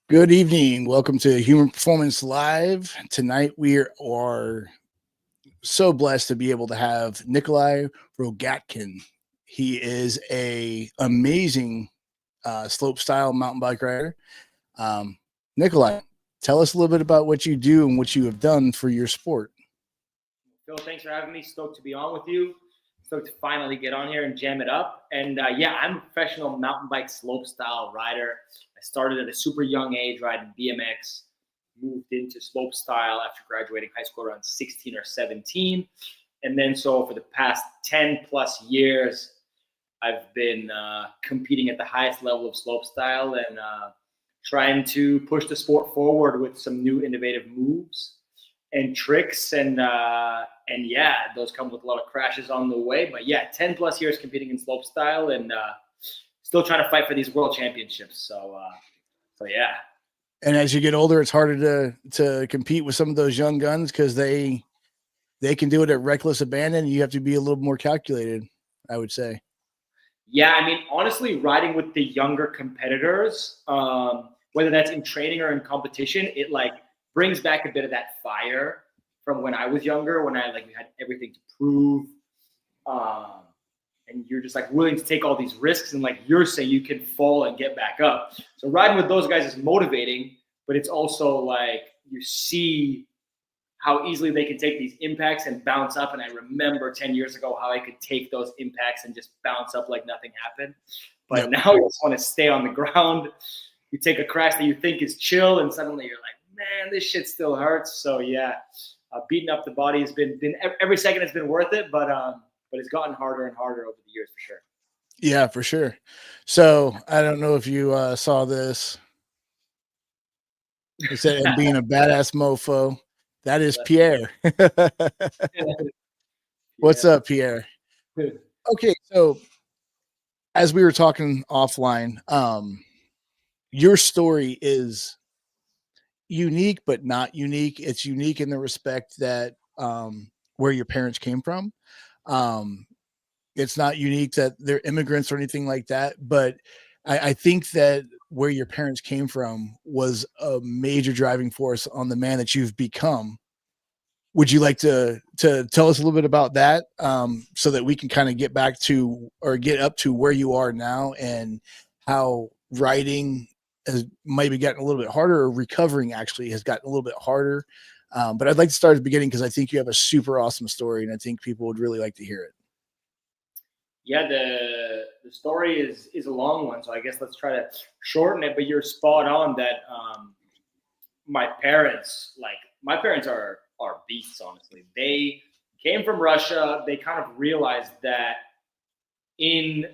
Good evening. Welcome to Human Performance Live. Tonight we are so blessed to be able to have Nicholai Rogtkin. He is a amazing slope style mountain bike rider. Um, Nicholai, tell us a little bit about what you do and what you have done for your sport. Phil, thanks for having me. Stoked to be on with you. Stoked to finally get on here and jam it up. And yeah, I'm a professional mountain bike slope style rider. I started at a super young age riding BMX, moved into slope style after graduating high school around 16 or 17. And then so for the past 10 plus years, I've been competing at the highest level of slope style and trying to push the sport forward with some new innovative moves and tricks, and yeah, those come with a lot of crashes on the way. But yeah, 10 plus years competing in slope style, and still trying to fight for these world championships. So yeah. And as you get older, it's harder to compete with some of those young guns because they can do it at reckless abandon. And you have to be a little more calculated, I would say. Yeah, I mean, honestly, riding with the younger competitors, whether that's in training or in competition, it like brings back a bit of that fire from when I was younger, when I had everything to prove, and you're just like willing to take all these risks, and like you're saying, you can fall and get back up. So riding with those guys is motivating, but it's also like you see how easily they can take these impacts and bounce up. And I remember 10 years ago how I could take those impacts and just bounce up like nothing happened. But Yep. now you just want to stay on the ground. You take a crash that you think is chill, and suddenly you're like, man, this shit still hurts. So yeah, beating up the body has been every second has been worth it, but it's gotten harder and harder over the years for sure. Yeah, for sure. So I don't know if you saw this. It said, and being a badass mofo. That is Pierre. What's up, Pierre? Okay, so as we were talking offline, your story is unique but not unique. It's unique in the respect that where your parents came from. Um, it's not unique that they're immigrants or anything like that, but I think that where your parents came from was a major driving force on the man that you've become. Would you like to tell us a little bit about that, so that we can kind of get back to or get up to where you are now and how writing has maybe gotten a little bit harder, or recovering actually has gotten a little bit harder? But I'd like to start at the beginning because I think you have a super awesome story, and I think people would really like to hear it. Yeah, the story is a long one, so I guess let's try to shorten it. But you're spot on that my parents are beasts. Honestly, they came from Russia. They kind of realized that in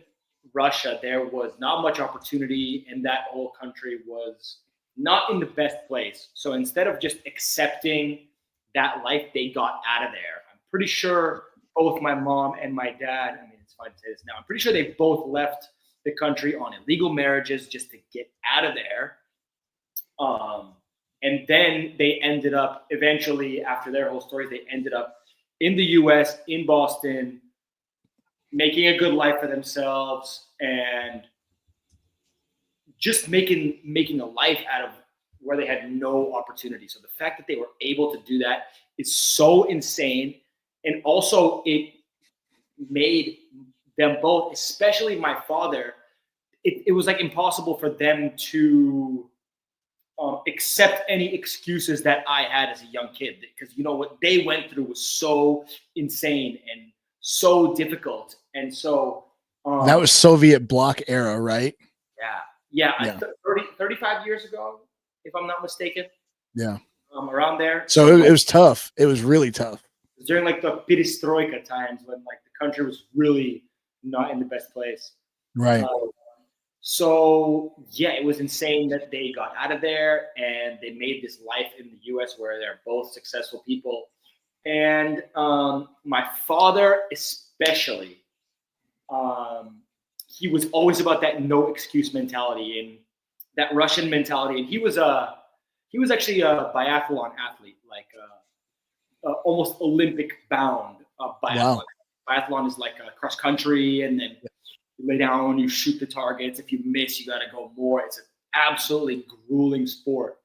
Russia there was not much opportunity, and that whole country was not in the best place. So instead of just accepting that life, they got out of there. I'm pretty sure both my mom and my dad, I mean, it's fine to say this now, I'm pretty sure they both left the country on illegal marriages just to get out of there. And then they ended up eventually, after their whole story, they ended up in the US, in Boston, making a good life for themselves and just making a life out of where they had no opportunity. So the fact that they were able to do that is so insane. And also it made them both, especially my father, it was like impossible for them to accept any excuses that I had as a young kid, because what they went through was so insane and so difficult. And so That was Soviet bloc era, right? Yeah. 35 years ago, if I'm not mistaken. Yeah. Around there. So it was tough. It was really tough. It was during like the perestroika times when like the country was really not in the best place. Right. So yeah, it was insane that they got out of there and they made this life in the US where they're both successful people. And my father especially, he was always about that no excuse mentality and that Russian mentality. And he was actually a biathlon athlete, like almost Olympic bound biathlon. Wow. Biathlon is like cross country, and then you lay down, you shoot the targets. If you miss, you got to go more. It's an absolutely grueling sport.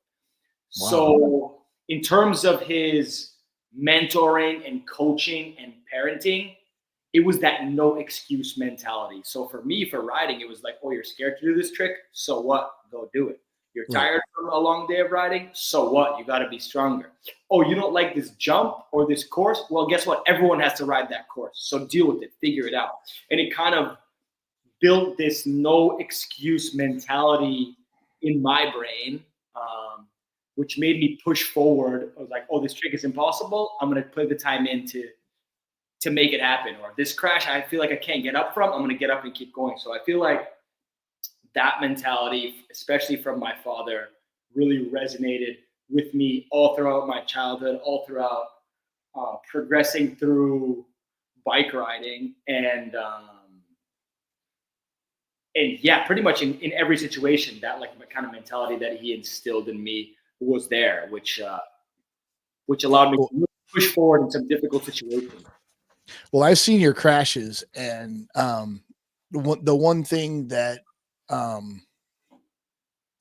Wow. So in terms of his mentoring and coaching and parenting, it was that no excuse mentality. So for me, for riding, it was like, oh, you're scared to do this trick? So what? Go do it. You're tired from a long day of riding? So what? You got to be stronger. Oh, you don't like this jump or this course? Well, guess what? Everyone has to ride that course. So deal with it. Figure it out. And it kind of built this no excuse mentality in my brain, which made me push forward. I was like, oh, this trick is impossible. I'm going to put the time in to make it happen. Or this crash, I feel like I can't get up from. I'm going to get up and keep going. So I feel like that mentality, especially from my father, really resonated with me all throughout my childhood, all throughout progressing through bike riding. And yeah, pretty much in every situation, that like kind of mentality that he instilled in me was there, which allowed me to really push forward in some difficult situations. Well, I've seen your crashes, and the one thing that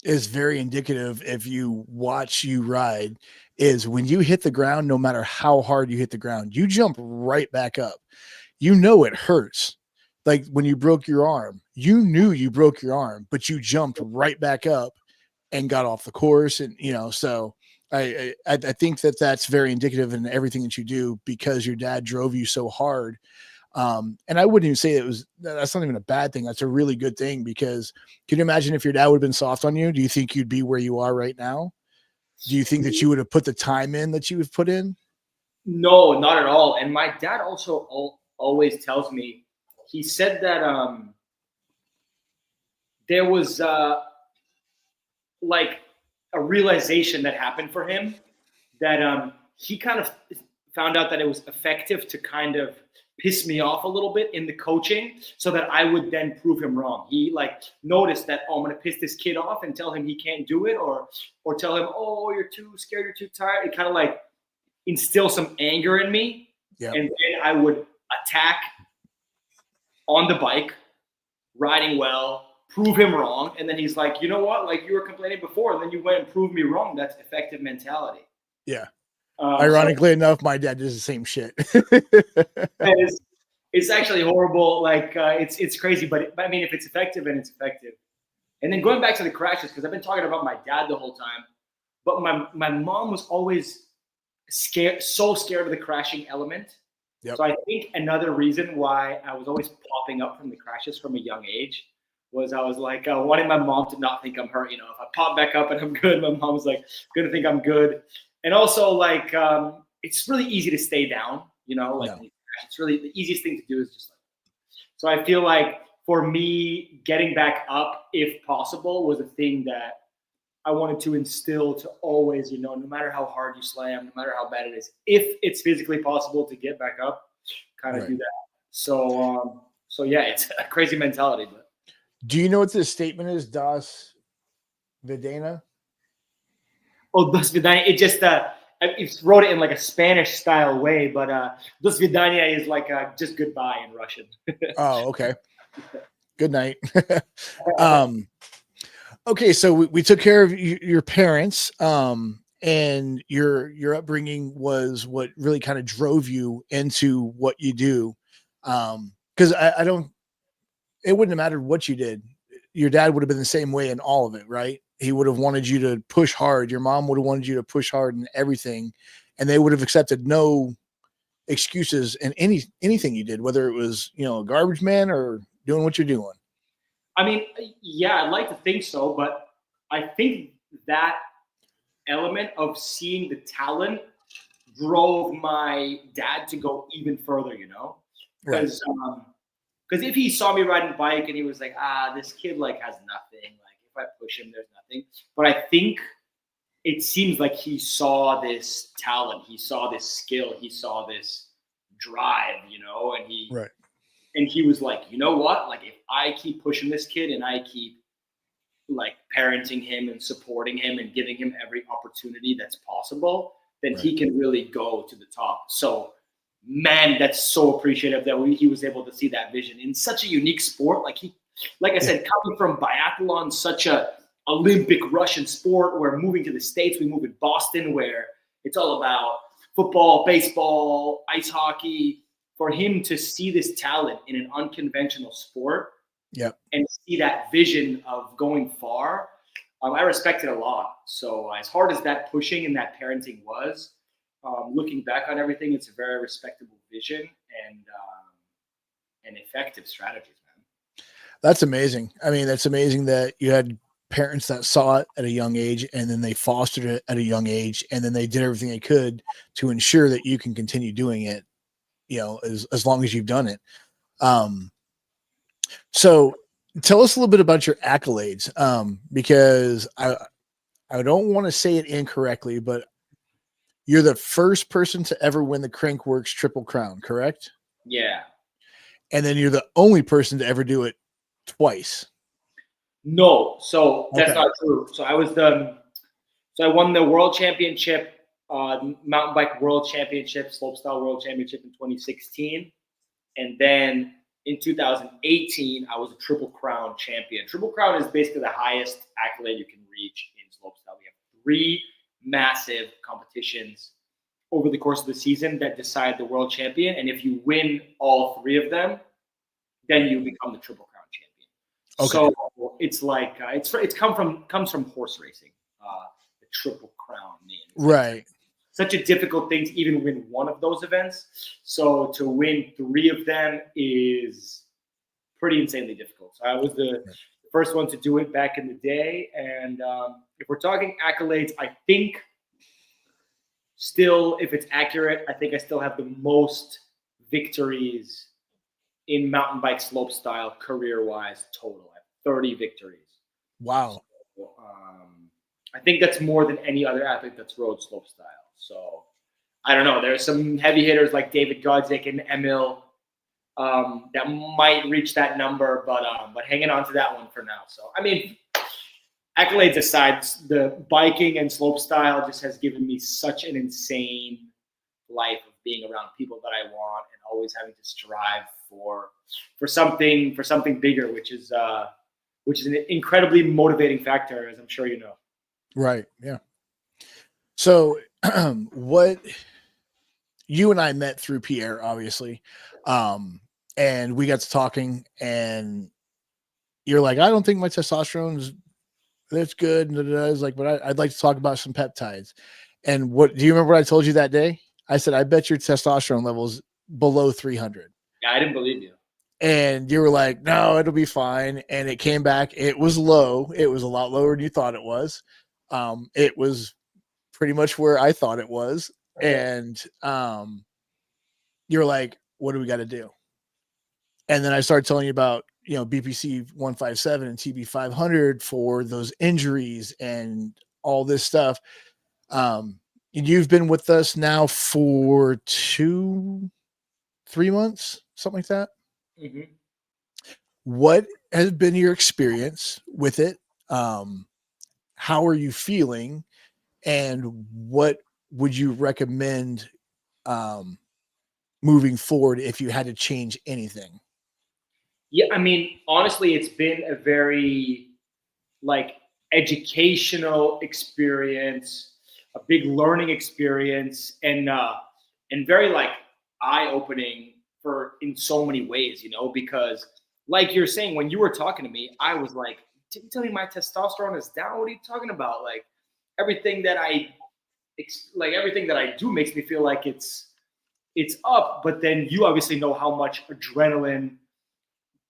is very indicative if you watch you ride is when you hit the ground, no matter how hard you hit the ground, you jump right back up. You know it hurts. Like when you broke your arm, you knew you broke your arm, but you jumped right back up and got off the course. And, you know, so I think that that's very indicative in everything that you do because your dad drove you so hard. And I wouldn't even say that's not even a bad thing. That's a really good thing because can you imagine if your dad would have been soft on you? Do you think you'd be where you are right now? Do you think that you would have put the time in that you have put in? No, not at all. And my dad also always tells me, he said that there was like a realization that happened for him that he kind of found out that it was effective to kind of piss me off a little bit in the coaching so that I would then prove him wrong. He like noticed that, oh, I'm going to piss this kid off and tell him he can't do it or tell him, oh, you're too scared, you're too tired. It kind of like instill some anger in me. Yep. And then I would attack on the bike, riding well, prove him wrong. And then he's like, you know what? Like you were complaining before, and then you went and proved me wrong. That's effective mentality. Yeah. Ironically enough, my dad does the same shit. It's actually horrible. Like it's crazy, but I mean, if it's effective, then it's effective. And then going back to the crashes, because I've been talking about my dad the whole time, but my mom was always so scared of the crashing element. Yep. So I think another reason why I was always popping up from the crashes from a young age was I was like wanting my mom to not think I'm hurt. You know, if I pop back up and I'm good, my mom was like gonna think I'm good. And also like it's really easy to stay down. You know, like it's really the easiest thing to do is just like. So I feel like for me, getting back up, if possible, was a thing that I wanted to instill to always, you know, no matter how hard you slam, no matter how bad it is, if it's physically possible to get back up, kind of do that. So yeah, it's a crazy mentality. But do you know what this statement is? Das Vidana? Oh, Das Vidania. It just I wrote it in like a Spanish style way, but Das Vidania is like just goodbye in Russian. Oh, okay. Good night. Okay, so we took care of your parents, and your upbringing was what really kind of drove you into what you do. Because it wouldn't have mattered what you did. Your dad would have been the same way in all of it, right? He would have wanted you to push hard. Your mom would have wanted you to push hard in everything, and they would have accepted no excuses in anything you did, whether it was, you know, a garbage man or doing what you're doing. I mean, yeah, I'd like to think so, but I think that element of seeing the talent drove my dad to go even further, you know? Because if he saw me riding a bike and he was like, this kid like has nothing, like if I push him, there's nothing. But I think it seems like he saw this talent, he saw this skill, he saw this drive, you know, and he was like, you know what? Like if I keep pushing this kid and I keep like parenting him and supporting him and giving him every opportunity that's possible, then he can really go to the top. So man, that's so appreciative that he was able to see that vision in such a unique sport. Like I said, coming from biathlon, such a Olympic Russian sport. We're moving to the States. We move in Boston, where it's all about football, baseball, ice hockey. For him to see this talent in an unconventional sport, and see that vision of going far, I respect it a lot. So as hard as that pushing and that parenting was, looking back on everything, it's a very respectable vision and effective strategies, man. That's amazing. I mean, that's amazing that you had parents that saw it at a young age, and then they fostered it at a young age, and then they did everything they could to ensure that you can continue doing it, as long as you've done it. So tell us a little bit about your accolades, because I don't want to say it incorrectly, but you're the first person to ever win the CrankWorx Triple Crown, correct? Yeah. And then you're the only person to ever do it twice. No, so that's not true. So I won the world championship, mountain bike world championship, slopestyle world championship in 2016. And then in 2018, I was a Triple Crown champion. Triple Crown is basically the highest accolade you can reach in slopestyle. We have 3 massive competitions over the course of the season that decide the world champion. And if you win all 3 of them, then you become the Triple Crown champion. Okay. So it's like it comes from horse racing, the Triple Crown name. Right. Such a difficult thing to even win one of those events. So to win 3 of them is pretty insanely difficult. So I was the first one to do it back in the day. And if we're talking accolades, I think still, if it's accurate, I think I still have the most victories in mountain bike slopestyle career-wise total. I have 30 victories. Wow. So, I think that's more than any other athlete that's rode slopestyle. So I don't know. There's some heavy hitters like David Godzik and Emil that might reach that number, but hanging on to that one for now. So I mean, accolades aside, the biking and slopestyle just has given me such an insane life of being around people that I want and always having to strive for something bigger, which is an incredibly motivating factor, as I'm sure you know. Right. Yeah. So what you and I met through Pierre, obviously. And we got to talking, and you're like, I don't think my testosterone is that's good. And I was like, but I'd like to talk about some peptides. And what do you remember what I told you that day? I said, I bet your testosterone levels below 300. Yeah, I didn't believe you. And you were like, no, it'll be fine. And it came back. It was low. It was a lot lower than you thought it was. It was pretty much where I thought it was. And you're like, what do we got to do? And then I started telling you about, BPC 157 and TB 500 for those injuries and all this stuff. You've been with us now for 2-3 months, something like that. Mm-hmm. What has been your experience with it? How are you feeling? And what would you recommend moving forward if you had to change anything? Yeah, I mean, honestly, it's been a very educational experience, a big learning experience, and very eye-opening in so many ways, because like you're saying, when you were talking to me, I was like, didn't you tell me my testosterone is down? What are you talking about? Like everything that I do makes me feel like it's up, but then you obviously know how much adrenaline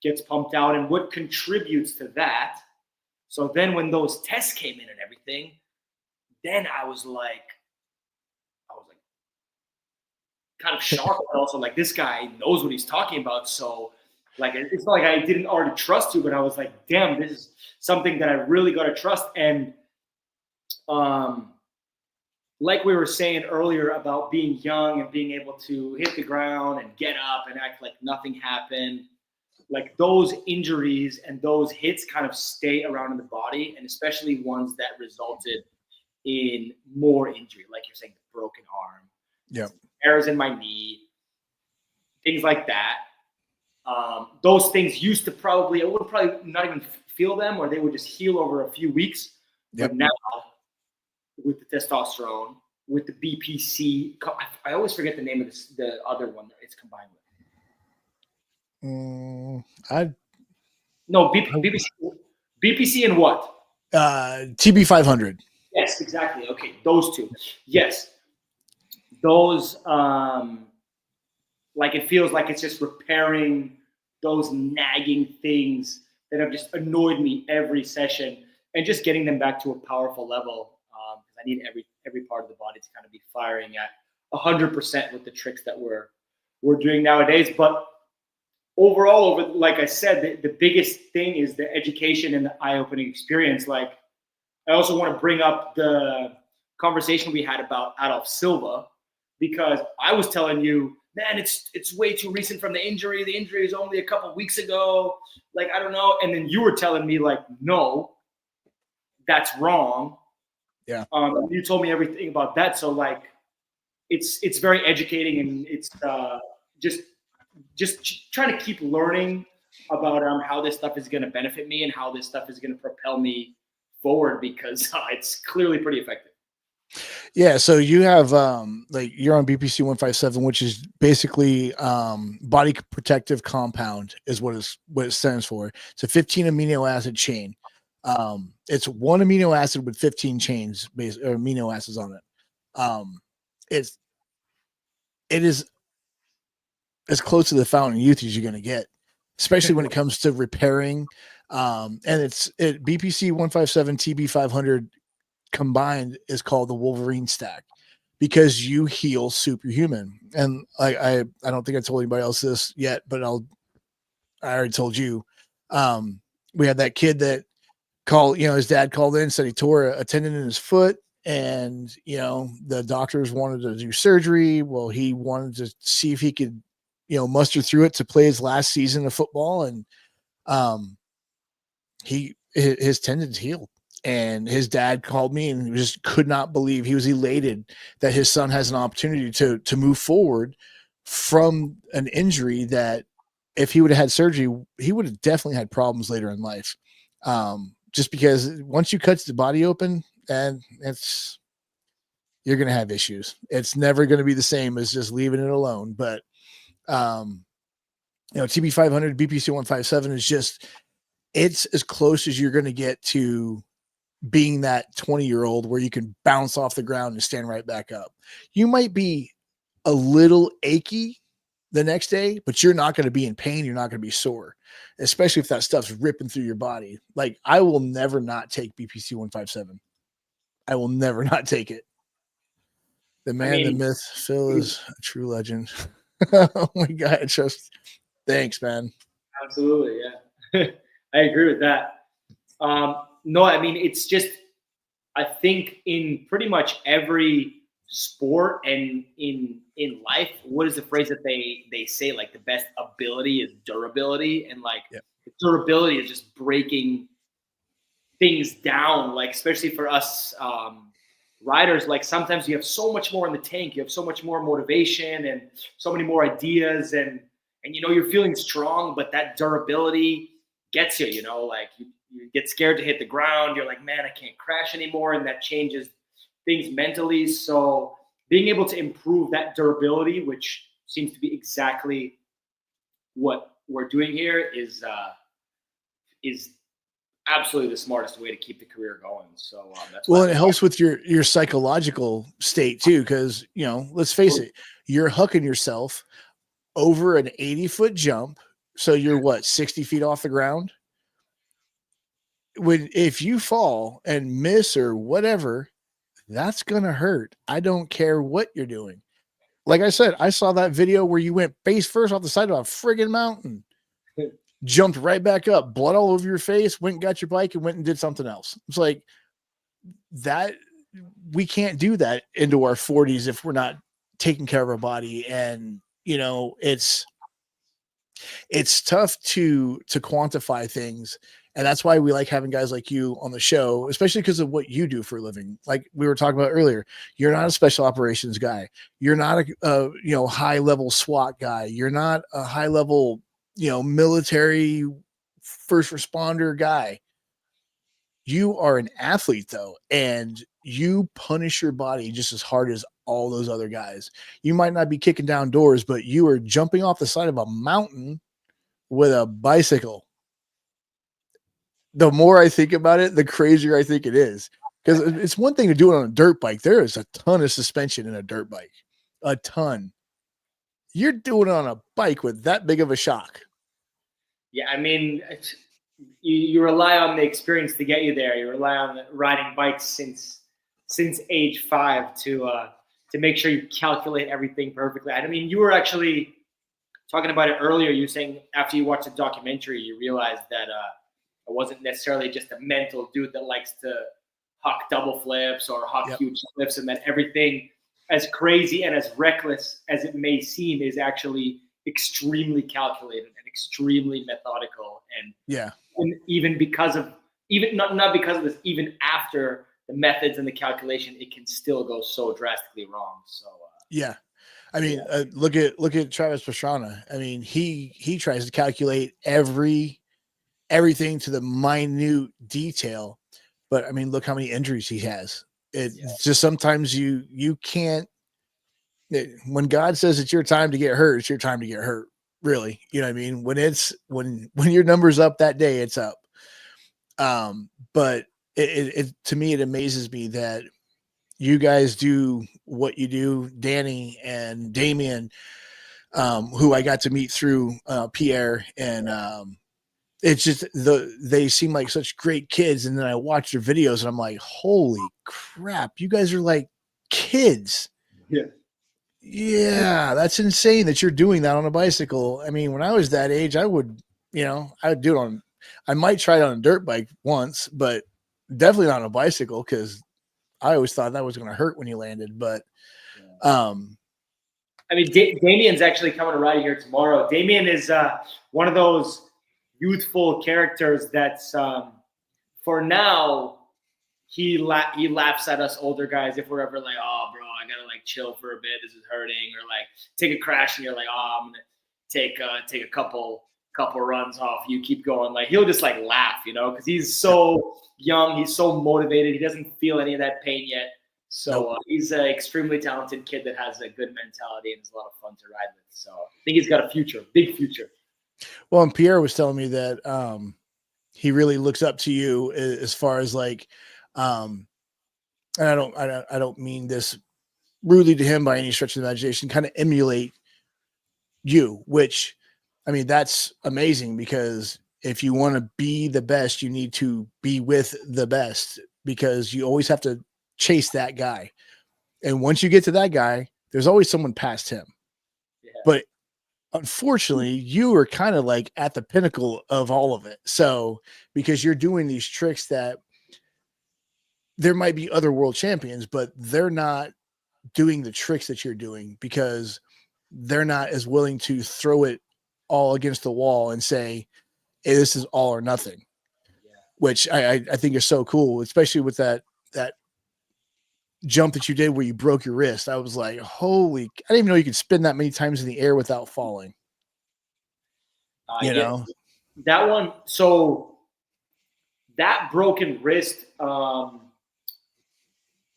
gets pumped out and what contributes to that. So then when those tests came in and everything, then I was kind of shocked, but also like, this guy knows what he's talking about. So it's not like I didn't already trust you, but I was like, damn, this is something that I really got to trust. And like we were saying earlier about being young and being able to hit the ground and get up and act like nothing happened, like those injuries and those hits kind of stay around in the body, and especially ones that resulted in more injury, like you're saying, the broken arm, errors in my knee, things like that. Those things I would probably not even feel them, or they would just heal over a few weeks. Yep. But now, with the testosterone, with the BPC, I always forget the name of the other one that it's combined with. BPC and what? TB 500. Yes, exactly. Okay, those two. Yes, those. Like it feels like it's just repairing those nagging things that have just annoyed me every session, and just getting them back to a powerful level. Because I need every part of the body to kind of be firing at 100% with the tricks that we're doing nowadays. But overall, like I said, the biggest thing is the education and the eye-opening experience. Like, I also want to bring up the conversation we had about Adolf Silva, because I was telling you, man, it's way too recent from the injury. The injury is only a couple weeks ago. Like, I don't know. And then you were telling me, like, no, that's wrong. Yeah. You told me everything about that. So, like, it's very educating, and it's just trying to keep learning about how this stuff is going to benefit me and how this stuff is going to propel me forward, because it's clearly pretty effective. Yeah, so you have like you're on BPC 157, which is basically body protective compound is what it stands for. It's a 15 amino acid chain. It's one amino acid with 15 chains or amino acids on it. It is as close to the fountain of youth as you're going to get, especially when it comes to repairing. And it's BPC 157 TB 500 combined is called the Wolverine stack, because you heal superhuman. And I don't think I told anybody else this yet, but I already told you. We had that kid that called, his dad called in, said he tore a tendon in his foot, and the doctors wanted to do surgery. Well, he wanted to see if he could muster through it to play his last season of football, and his tendons healed. And his dad called me and just could not believe, he was elated that his son has an opportunity to move forward from an injury that if he would have had surgery, he would have definitely had problems later in life. Just because once you cut the body open, and you're going to have issues. It's never going to be the same as just leaving it alone. But, TB 500, BPC 157 is just, it's as close as you're going to get to being that 20-year-old where you can bounce off the ground and stand right back up. You might be a little achy the next day, but you're not going to be in pain. You're not going to be sore, especially if that stuff's ripping through your body. Like, I will never not take BPC 157. I will never not take it. The man, the myth, Phil is a true legend. Oh my God. Thanks, man. Absolutely. Yeah. I agree with that. No, I mean, it's just, I think in pretty much every sport and in life, what is the phrase that they say? Like, the best ability is durability, and like durability is just breaking things down. Like, especially for us riders, like sometimes you have so much more in the tank, you have so much more motivation and so many more ideas, and you're feeling strong, but that durability gets you. Like you get scared to hit the ground. You're like, man, I can't crash anymore. And that changes things mentally. So being able to improve that durability, which seems to be exactly what we're doing here, is absolutely the smartest way to keep the career going. So that's well, and it helps with your psychological state too. Cause let's face it, you're hucking yourself over an 80-foot jump. So you're 60 feet off the ground. If you fall and miss or whatever, that's going to hurt. I don't care what you're doing. Like I said, I saw that video where you went face first off the side of a friggin' mountain, jumped right back up, blood all over your face, went and got your bike and went and did something else. It's like that. We can't do that into our 40s if we're not taking care of our body. And, it's tough to quantify things. And that's why we like having guys like you on the show, especially because of what you do for a living. Like we were talking about earlier, you're not a special operations guy. You're not a high level SWAT guy. You're not a high level, military first responder guy. you are an athlete though, and you punish your body just as hard as all those other guys. You might not be kicking down doors, but you are jumping off the side of a mountain with a bicycle. The more I think about it, the crazier I think it is. Because it's one thing to do it on a dirt bike. There is a ton of suspension in a dirt bike, a ton. You're doing it on a bike with that big of a shock. Yeah, I mean, you rely on the experience to get you there. You rely on riding bikes since age 5 to make sure you calculate everything perfectly. I mean, you were actually talking about it earlier. You were saying after you watched the documentary, you realized that I wasn't necessarily just a mental dude that likes to huck double flips or huck huge flips, and that everything, as crazy and as reckless as it may seem, is actually extremely calculated and extremely methodical. And even because of not because of this, even after the methods and the calculation, it can still go so drastically wrong. So I mean, look at Travis Pastrana. I mean, he tries to calculate everything to the minute detail, but I mean, look how many injuries he has. It's just sometimes you can't. When God says it's your time to get hurt, it's your time to get hurt. Really, you know what I mean? When your number's up that day, it's up. But it to me, it amazes me that you guys do what you do, Danny and Damien, who I got to meet through Pierre, and it's just they seem like such great kids. And then I watch their videos and I'm like, holy crap, you guys are like kids. Yeah, that's insane that you're doing that on a bicycle. I mean, when I was that age, I would do it I might try it on a dirt bike once, but definitely not on a bicycle, because I always thought that was going to hurt when you landed. But I mean, Damien's actually coming to ride here tomorrow. Damien is one of those youthful characters that's for now he laughs at us older guys if we're ever like, oh bro, I gotta like chill for a bit, this is hurting, or like take a crash and you're like, oh, I'm gonna take a couple runs off, you keep going. Like he'll just like laugh, because he's so young, he's so motivated, he doesn't feel any of that pain yet. So he's an extremely talented kid that has a good mentality and is a lot of fun to ride with. So I think he's got a future, big future. Well, and Pierre was telling me that he really looks up to you as far as like, and I don't mean this rudely to him by any stretch of the imagination, kind of emulate you, which, I mean, that's amazing, because if you want to be the best, you need to be with the best, because you always have to chase that guy. And once you get to that guy, there's always someone past him. But unfortunately, you are kind of like at the pinnacle of all of it. So, because you're doing these tricks that there might be other world champions, but they're not doing the tricks that you're doing, because they're not as willing to throw it all against the wall and say, hey, this is all or nothing, which I think is so cool, especially with that jump that you did where you broke your wrist. I was like, holy, I didn't even know you could spin that many times in the air without falling. That one. So that broken wrist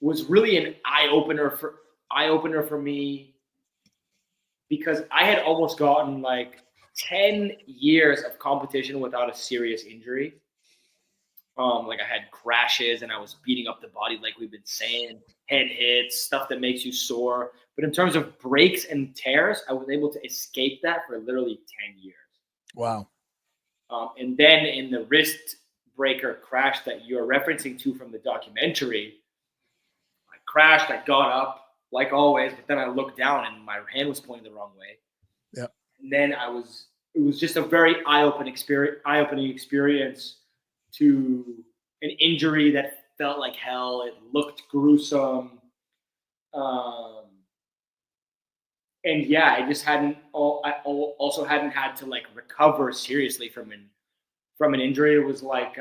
was really an eye opener for me, because I had almost gotten like 10 years of competition without a serious injury. Like I had crashes and I was beating up the body, like we've been saying, head hits, stuff that makes you sore. But in terms of breaks and tears, I was able to escape that for literally 10 years. Wow. And then in the wrist breaker crash that you're referencing to from the documentary, I crashed, I got up like always, but then I looked down and my hand was pointing the wrong way. Yeah. And then it was just a very eye-opening experience to an injury that felt like hell. It looked gruesome. And yeah, I also hadn't had to like recover seriously from an injury. It was like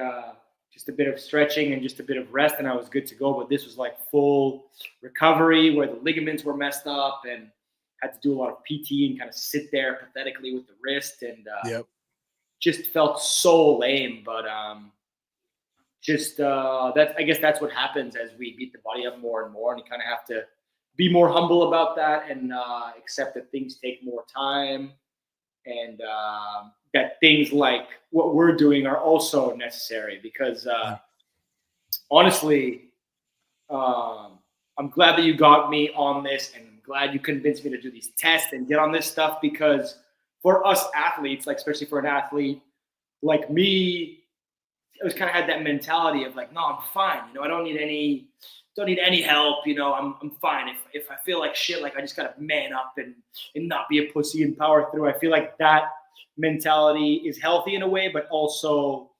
just a bit of stretching and just a bit of rest, and I was good to go. But this was like full recovery where the ligaments were messed up and had to do a lot of PT and kind of sit there pathetically with the wrist, and just felt so lame. But just I guess that's what happens as we beat the body up more and more, and you kind of have to be more humble about that and accept that things take more time, and that things like what we're doing are also necessary because honestly, I'm glad that you got me on this, and I'm glad you convinced me to do these tests and get on this stuff, because for us athletes, like especially for an athlete like me, I was kind of had that mentality of like, no, I'm fine. I don't need any help. I'm fine. If I feel like shit, like I just gotta man up and not be a pussy and power through. I feel like that mentality is healthy in a way, but also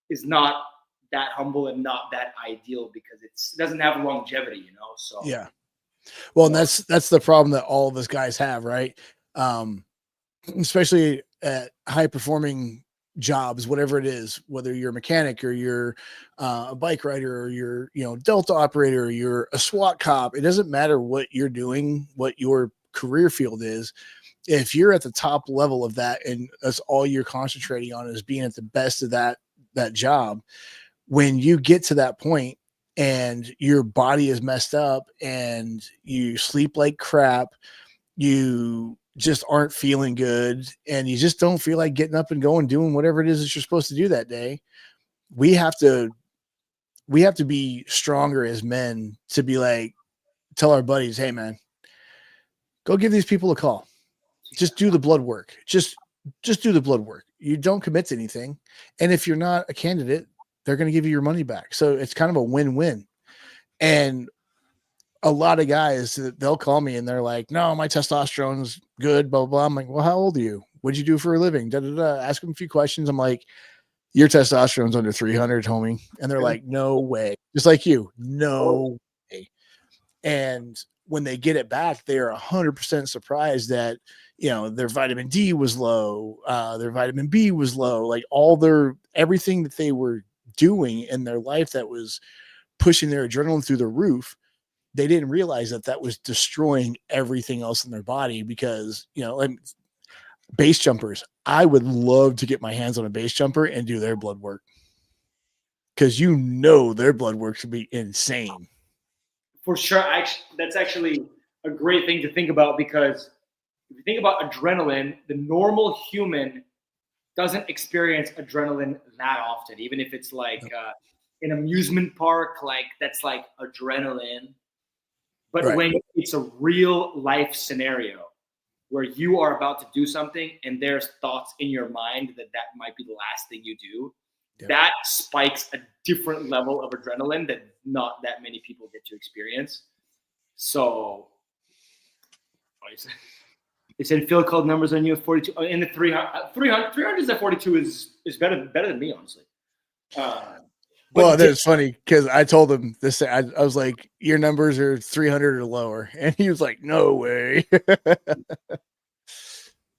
is not that humble and not that ideal, because it doesn't have longevity. So Yeah. Well, and that's the problem that all of us guys have, right? Especially at high performing jobs, whatever it is, whether you're a mechanic or you're a bike rider or you're, Delta operator, or you're a SWAT cop. It doesn't matter what you're doing, what your career field is. If you're at the top level of that and that's all you're concentrating on is being at the best of that job, when you get to that point and your body is messed up and you sleep like crap, you just aren't feeling good, and you just don't feel like getting up and going, doing whatever it is that you're supposed to do that day. We have to be stronger as men to be like, tell our buddies, hey man, go give these people a call. Just do the blood work. Just do the blood work. You don't commit to anything. And if you're not a candidate, they're going to give you your money back. So it's kind of a win-win. And a lot of guys, they'll call me and they're like, no, my testosterone's good, blah, blah, blah. I'm like, well, how old are you? What'd you do for a living? Da, da, da. Ask them a few questions. I'm like, your testosterone's under 300, homie. And they're like, no way. Just like you, no way. And when they get it back, they are 100% surprised that, their vitamin D was low, their vitamin B was low, like everything that they were doing in their life that was pushing their adrenaline through the roof. They didn't realize that was destroying everything else in their body, because, like base jumpers, I would love to get my hands on a base jumper and do their blood work, because their blood work should be insane. For sure. That's actually a great thing to think about, because if you think about adrenaline, the normal human doesn't experience adrenaline that often, even if it's like an amusement park, like that's like adrenaline. But right. When it's a real life scenario where you are about to do something and there's thoughts in your mind that might be the last thing you do, that spikes a different level of adrenaline that not that many people get to experience. So, they said Phil called numbers on you at 42. In the 300s at 42 is better than me, honestly. Well, that's funny, because I told him this. I was like, your numbers are 300 or lower. And he was like, no way.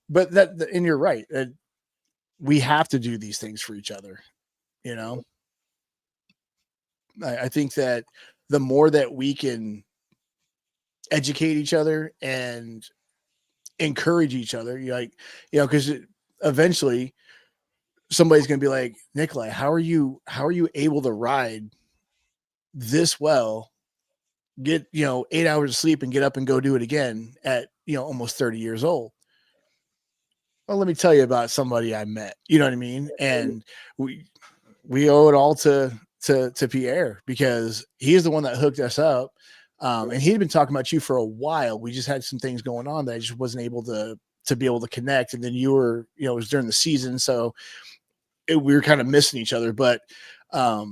But and you're right. We have to do these things for each other. I think that the more that we can educate each other and encourage each other, because eventually somebody's going to be like, Nicholai, how are you able to ride this well, get 8 hours of sleep and get up and go do it again at almost 30 years old? Well, let me tell you about somebody I met. You know what I mean? And we owe it all to Pierre, because he is the one that hooked us up. And he'd been talking about you for a while. We just had some things going on that I just wasn't able to be able to connect. And then you were, it was during the season, so we were kind of missing each other. But I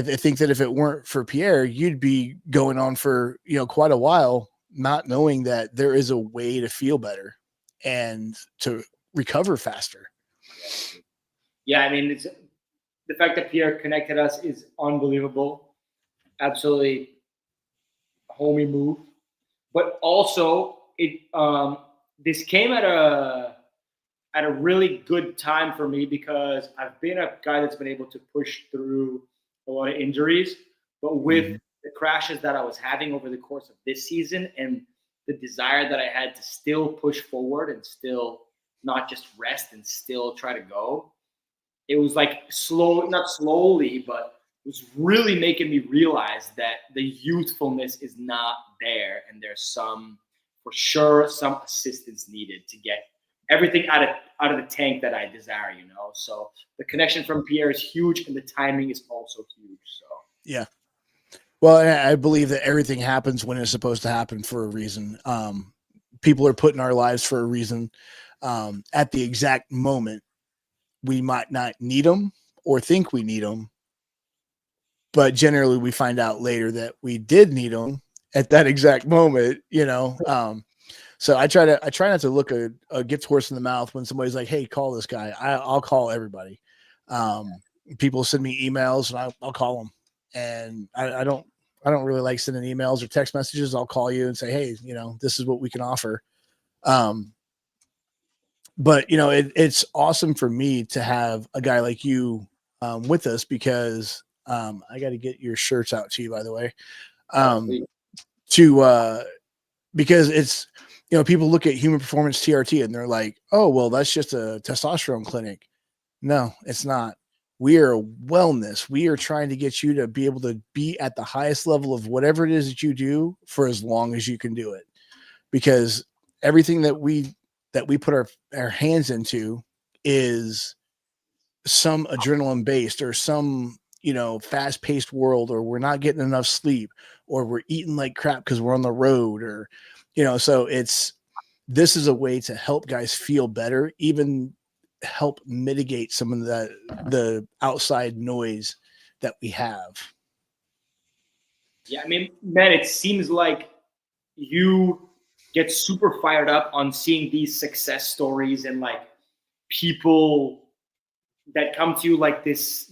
think that if it weren't for Pierre, you'd be going on for quite a while, not knowing that there is a way to feel better and to recover faster. Yeah, I mean, the fact that Pierre connected us is unbelievable. Absolutely homie move. But also, this came at a really good time for me, because I've been a guy that's been able to push through a lot of injuries, but with the crashes that I was having over the course of this season and the desire that I had to still push forward and still not just rest and still try to go, it was like not slowly, but it was really making me realize that the youthfulness is not there, and there's for sure, some assistance needed to get everything out of the tank that I desire. So the connection from Pierre is huge, and the timing is also huge. So Yeah. Well, I believe that everything happens when it's supposed to happen for a reason. People are put in our lives for a reason. At the exact moment, we might not need them or think we need them, but generally we find out later that we did need them at that exact moment. So I try not to look a gift horse in the mouth when somebody's like, "Hey, call this guy." I'll call everybody. People send me emails and I'll call them, and I don't really like sending emails or text messages. I'll call you and say, "Hey, this is what we can offer." But it's awesome for me to have a guy like you with us, because I got to get your shirts out to you, by the way. To Because it's, people look at Human Performance TRT and they're like, "Oh, well, that's just a testosterone clinic." No, it's not. We are wellness. We are trying to get you to be able to be at the highest level of whatever it is that you do for as long as you can do it. Because everything that we put our hands into is some adrenaline based, or some, fast paced world, or we're not getting enough sleep, or we're eating like crap because we're on the road, or, so this is a way to help guys feel better, even help mitigate some of the outside noise that we have. yeah, I mean, man, it seems like you get super fired up on seeing these success stories, and like people that come to you, like this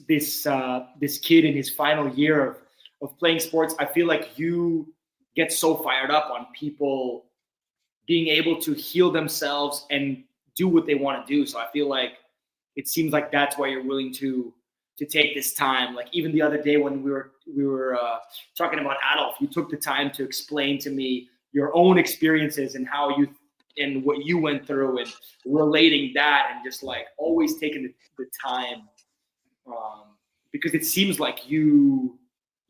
kid in his final year of playing sports. I feel like you get so fired up on people being able to heal themselves and do what they want to do. So I feel like it seems like that's why you're willing to take this time. Like even the other day when we were talking about Adolf, you took the time to explain to me your own experiences and how you and what you went through, and relating that, and just like always taking the time, because it seems like you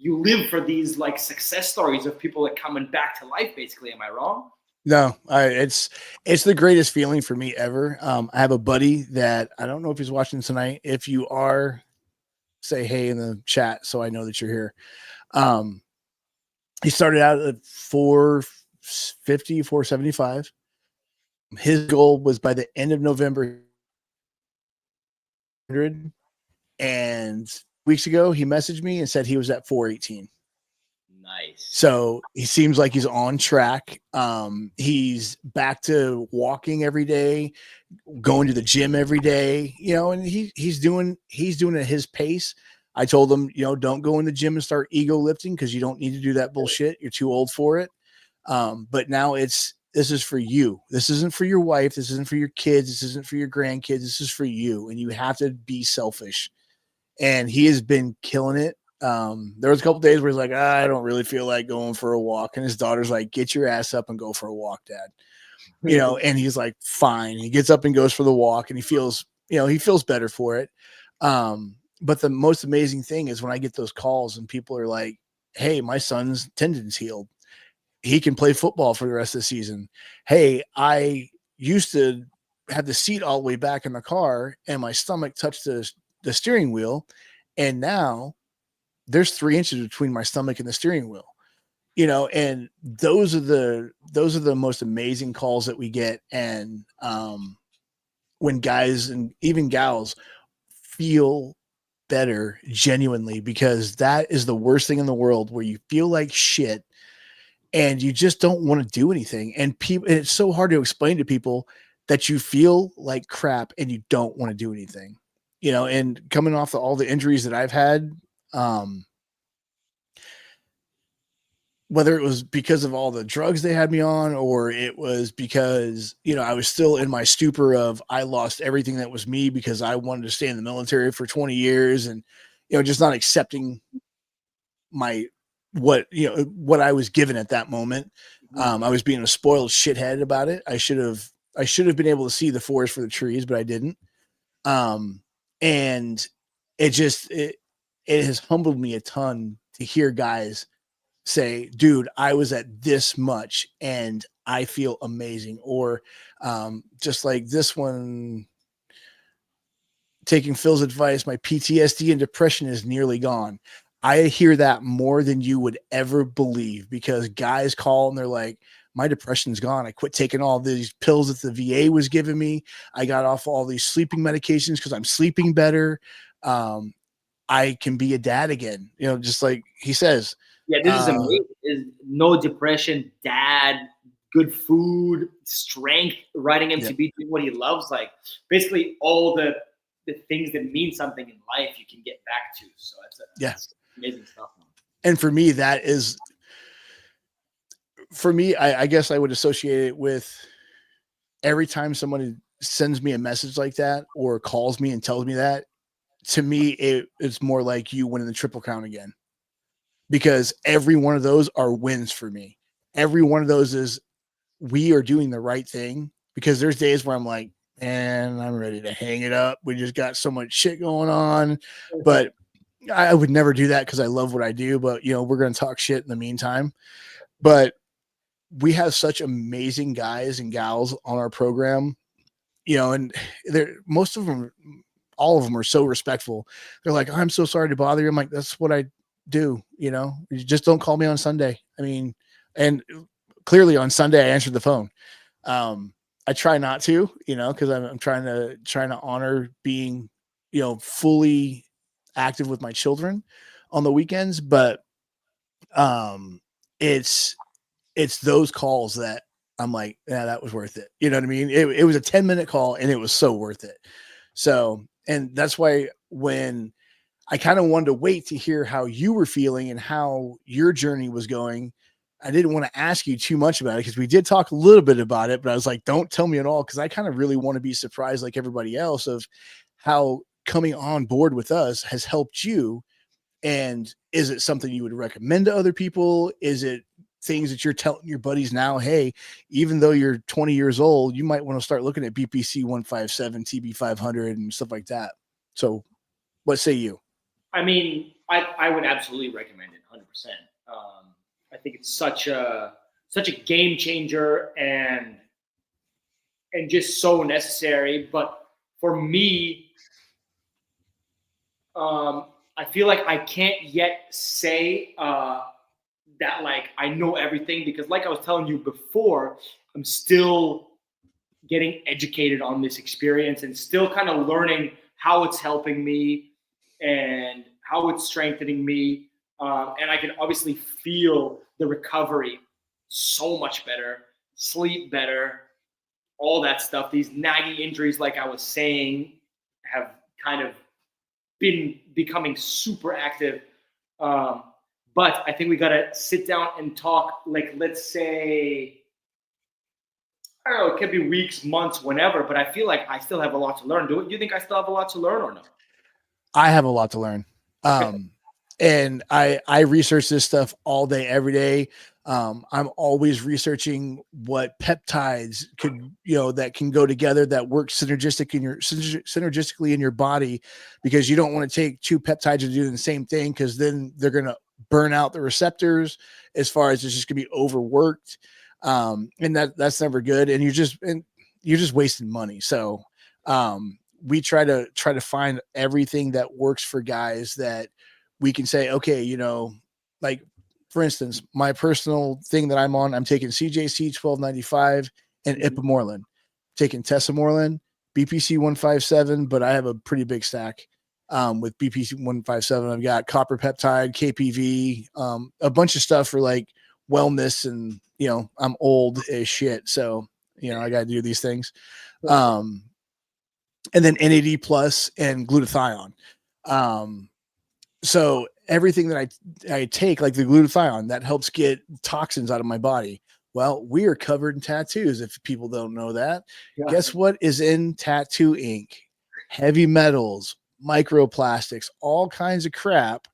live for these like success stories of people that coming back to life. Basically, am I wrong? No, it's the greatest feeling for me ever. I have a buddy that, I don't know if he's watching tonight. If you are, say hey in the chat so I know that you're here. He started out at 450, 475. His goal was by the end of November, and weeks ago he messaged me and said he was at 418. Nice. So he seems like he's on track. He's back to walking every day, going to the gym every day, and he's doing it at his pace. I told him, don't go in the gym and start ego lifting, because you don't need to do that bullshit. You're too old for it. But now this is for you. This isn't for your wife. This isn't for your kids. This isn't for your grandkids. This is for you. And you have to be selfish. And he has been killing it. There was a couple days where he's like, I don't really feel like going for a walk. And his daughter's like, get your ass up and go for a walk, Dad. And he's like, fine. He gets up and goes for the walk, and he feels better for it. But the most amazing thing is when I get those calls and people are like, hey, my son's tendon's healed. He can play football for the rest of the season. Hey, I used to have the seat all the way back in the car and my stomach touched the steering wheel, and now there's 3 inches between my stomach and the steering wheel. And those are the most amazing calls that we get. And when guys and even gals feel better genuinely, because that is the worst thing in the world, where you feel like shit and you just don't want to do anything. And it's so hard to explain to people that you feel like crap and you don't want to do anything, and coming off all the injuries that I've had, whether it was because of all the drugs they had me on, or it was because, I was still in my stupor of, I lost everything that was me because I wanted to stay in the military for 20 years and, just not accepting what I was given at that moment. I was being a spoiled shithead about it. I should have been able to see the forest for the trees, but I didn't. And it has humbled me a ton to hear guys say, dude, I was at this much and I feel amazing. Or just like this one, taking Phil's advice, my PTSD and depression is nearly gone. I hear that more than you would ever believe, because guys call and they're like, my depression's gone. I quit taking all these pills that the VA was giving me. I got off all these sleeping medications because I'm sleeping better. Um, I can be a dad again, just like he says. Yeah, this is amazing. Is no depression, dad, good food, strength, riding him Yeah. to be doing what he loves. Like basically all the things that mean something in life you can get back to. So it's amazing stuff, man. And for me, I guess I would associate it with every time somebody sends me a message like that or calls me and tells me that, to me, it's more like you winning the Triple Crown again, because every one of those are wins for me. Every one of those is, we are doing the right thing, because there's days where I'm like, man, I'm ready to hang it up. We just got so much shit going on, but I would never do that because I love what I do. But we're going to talk shit in the meantime. But we have such amazing guys and gals on our program, and most of them, all of them are so respectful. They're like, I'm so sorry to bother you. I'm like, that's what I do. You just don't call me on Sunday. I mean, and clearly on Sunday I answered the phone. I try not to, cause I'm trying to honor being, fully active with my children on the weekends. But, it's those calls that I'm like, yeah, that was worth it. You know what I mean? It was a 10-minute call and it was so worth it. So, and that's why when I kind of wanted to wait to hear how you were feeling and how your journey was going, I didn't want to ask you too much about it, because we did talk a little bit about it, but I was like, don't tell me at all, because I kind of really want to be surprised like everybody else of how coming on board with us has helped you. And is it something you would recommend to other people? Is it things that you're telling your buddies now, hey, even though you're 20 years old, you might want to start looking at BPC 157, TB 500 and stuff like that? So what say you? I mean, I would absolutely recommend it 100%. I think it's such a game changer and just so necessary. But for me, I feel like I can't yet say that like I know everything, because like I was telling you before, I'm still getting educated on this experience and still kind of learning how it's helping me and how it's strengthening me. And I can obviously feel the recovery so much better, sleep better, all that stuff. These nagging injuries, like I was saying, have kind of been becoming super active. But I think we got to sit down and talk, like, let's say, I don't know, it could be weeks, months, whenever, but I feel like I still have a lot to learn. Do you think I still have a lot to learn or no? I have a lot to learn. Okay. And I research this stuff all day, every day. I'm always researching what peptides could, that can go together, that work synergistically in your body, because you don't want to take two peptides and do the same thing, because then they're going to burn out the receptors, as far as it's just going to be overworked. And that's never good. And you're just wasting money. So, we try to find everything that works for guys, that we can say, okay, like for instance, my personal thing that I'm on, I'm taking CJC 1295 and Ipamorelin, taking Tesamorelin, BPC 157, but I have a pretty big stack with BPC 157. I've got copper peptide, KPV, a bunch of stuff for like wellness, and I'm old as shit, so I got to do these things. And then NAD plus and glutathione. So everything that I take, like the glutathione, that helps get toxins out of my body. Well, we are covered in tattoos. If people don't know that, guess what is in tattoo ink? Heavy metals, microplastics, all kinds of crap.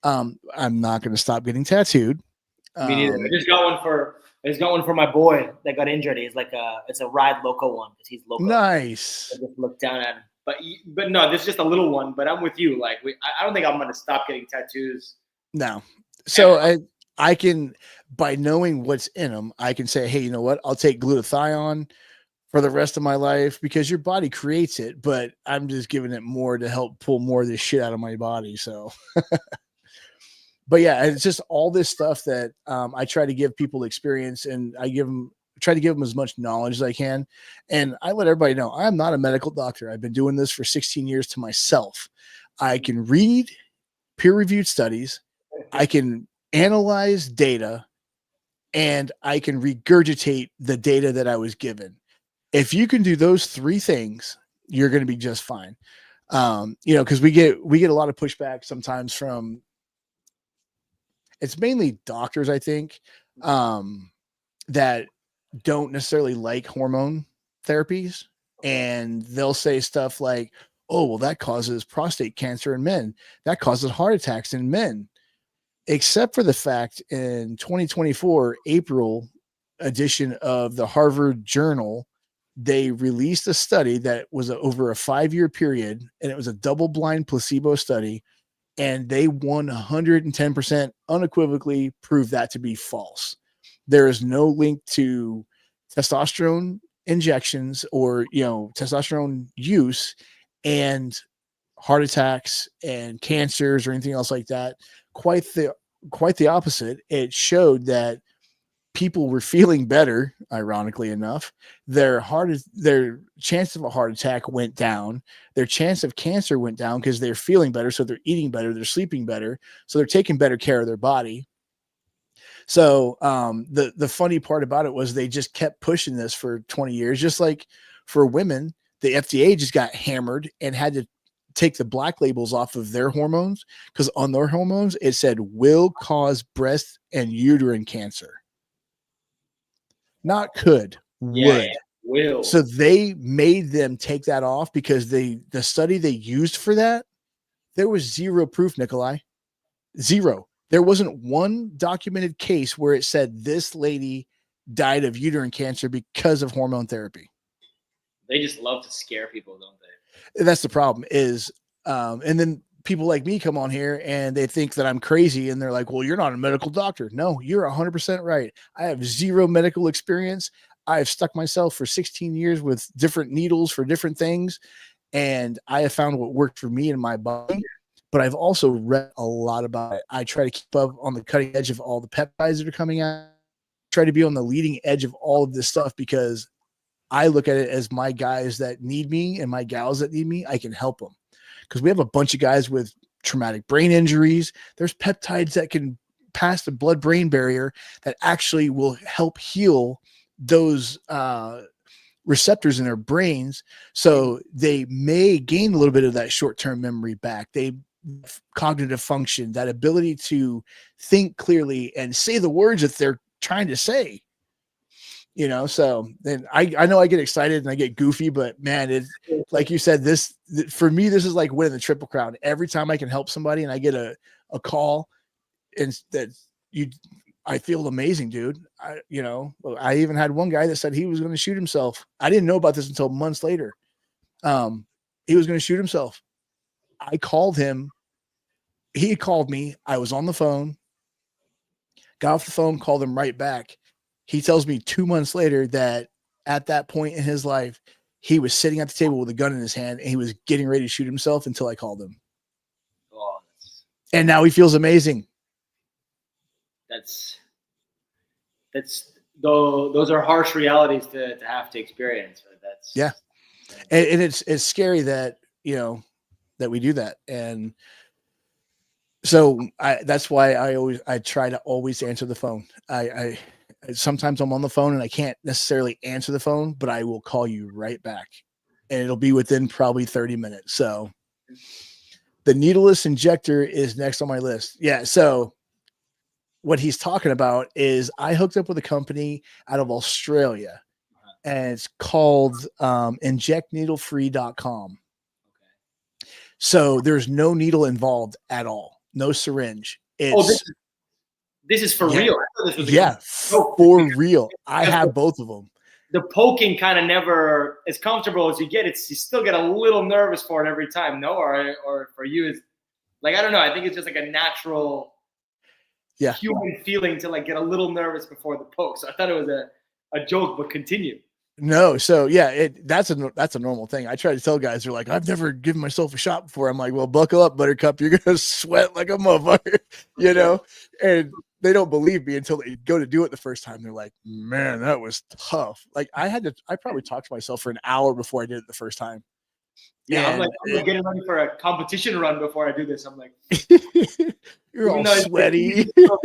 I'm not going to stop getting tattooed. Me neither. I just got one for my boy that got injured. He's like it's a Ride Loco one, because he's local. Nice. I just looked down at him. But no, this is just a little one. But I'm with you. Like, I don't think I'm gonna stop getting tattoos. No. So I can, by knowing what's in them, I can say, hey, you know what? I'll take glutathione for the rest of my life because your body creates it, but I'm just giving it more to help pull more of this shit out of my body. So, but yeah, it's just all this stuff that I try to give people experience, and try to give them as much knowledge as I can. And I let everybody know I'm not a medical doctor. I've been doing this for 16 years to myself. I can read peer-reviewed studies, I can analyze data, and I can regurgitate the data that I was given. If you can do those three things, you're going to be just fine. Because we get a lot of pushback sometimes from, it's mainly doctors, I think, that don't necessarily like hormone therapies, and they'll say stuff like, oh, well, that causes prostate cancer in men, that causes heart attacks in men, except for the fact in 2024 April edition of the Harvard Journal, they released a study that was over a 5-year period, and it was a double-blind placebo study, and they 110% unequivocally proved that to be false. There is no link to testosterone injections or testosterone use and heart attacks and cancers or anything else like that. Quite the opposite. It showed that people were feeling better, ironically enough. Their chance of a heart attack went down. Their chance of cancer went down because they're feeling better. So they're eating better. They're sleeping better. So they're taking better care of their body. So the funny part about it was they just kept pushing this for 20 years. Just like for women, the FDA just got hammered and had to take the black labels off of their hormones, because on their hormones it said will cause breast and uterine cancer. Not could, would. Yeah, will. So they made them take that off because the study they used for that, there was zero proof, Nicholai. Zero. There wasn't one documented case where it said this lady died of uterine cancer because of hormone therapy. They just love to scare people, don't they? That's the problem is, and then people like me come on here and they think that I'm crazy, and they're like, well, you're not a medical doctor. No, you're 100% right. I have zero medical experience. I've stuck myself for 16 years with different needles for different things, and I have found what worked for me and my body. But I've also read a lot about it. I try to keep up on the cutting edge of all the peptides that are coming out. Try to be on the leading edge of all of this stuff because I look at it as my guys that need me and my gals that need me, I can help them. Because we have a bunch of guys with traumatic brain injuries. There's peptides that can pass the blood-brain barrier that actually will help heal those receptors in their brains. So they may gain a little bit of that short-term memory back. Cognitive function, that ability to think clearly and say the words that they're trying to say. So then I know I get excited and I get goofy, but man, it's like you said, for me, this is like winning the Triple Crown. Every time I can help somebody and I get a call and I feel amazing, dude. I even had one guy that said he was going to shoot himself. I didn't know about this until months later. He was going to shoot himself. I called him. He called me. I was on the phone, got off the phone, called him right back. He tells me 2 months later that at that point in his life, he was sitting at the table with a gun in his hand and he was getting ready to shoot himself until I called him. Oh, and now he feels amazing. Those are harsh realities to have to experience. Yeah. And it's scary that, that we do that. And so that's why I try to always answer the phone. I sometimes I'm on the phone and I can't necessarily answer the phone, but I will call you right back and it'll be within probably 30 minutes. So the needleless injector is next on my list. Yeah. So what he's talking about is I hooked up with a company out of Australia and it's called injectneedlefree.com. Okay. So there's no needle involved at all. No syringe. This is for real. I thought this was for real. I have both of them. the poking kind of never as comfortable as you get. You still get a little nervous for it every time, no? Or for you, it's like, I don't know. I think it's just like a natural human feeling to like get a little nervous before the poke. So I thought it was a joke, but continue. No, so yeah, that's a normal thing. I try to tell guys, they're like, I've never given myself a shot before. I'm like, well, buckle up, Buttercup. You're gonna sweat like a motherfucker, you know. And they don't believe me until they go to do it the first time. They're like, man, that was tough. Like I probably talked to myself for an hour before I did it the first time. Yeah, I'm like getting ready for a competition run before I do this. I'm like, you're all sweaty. You're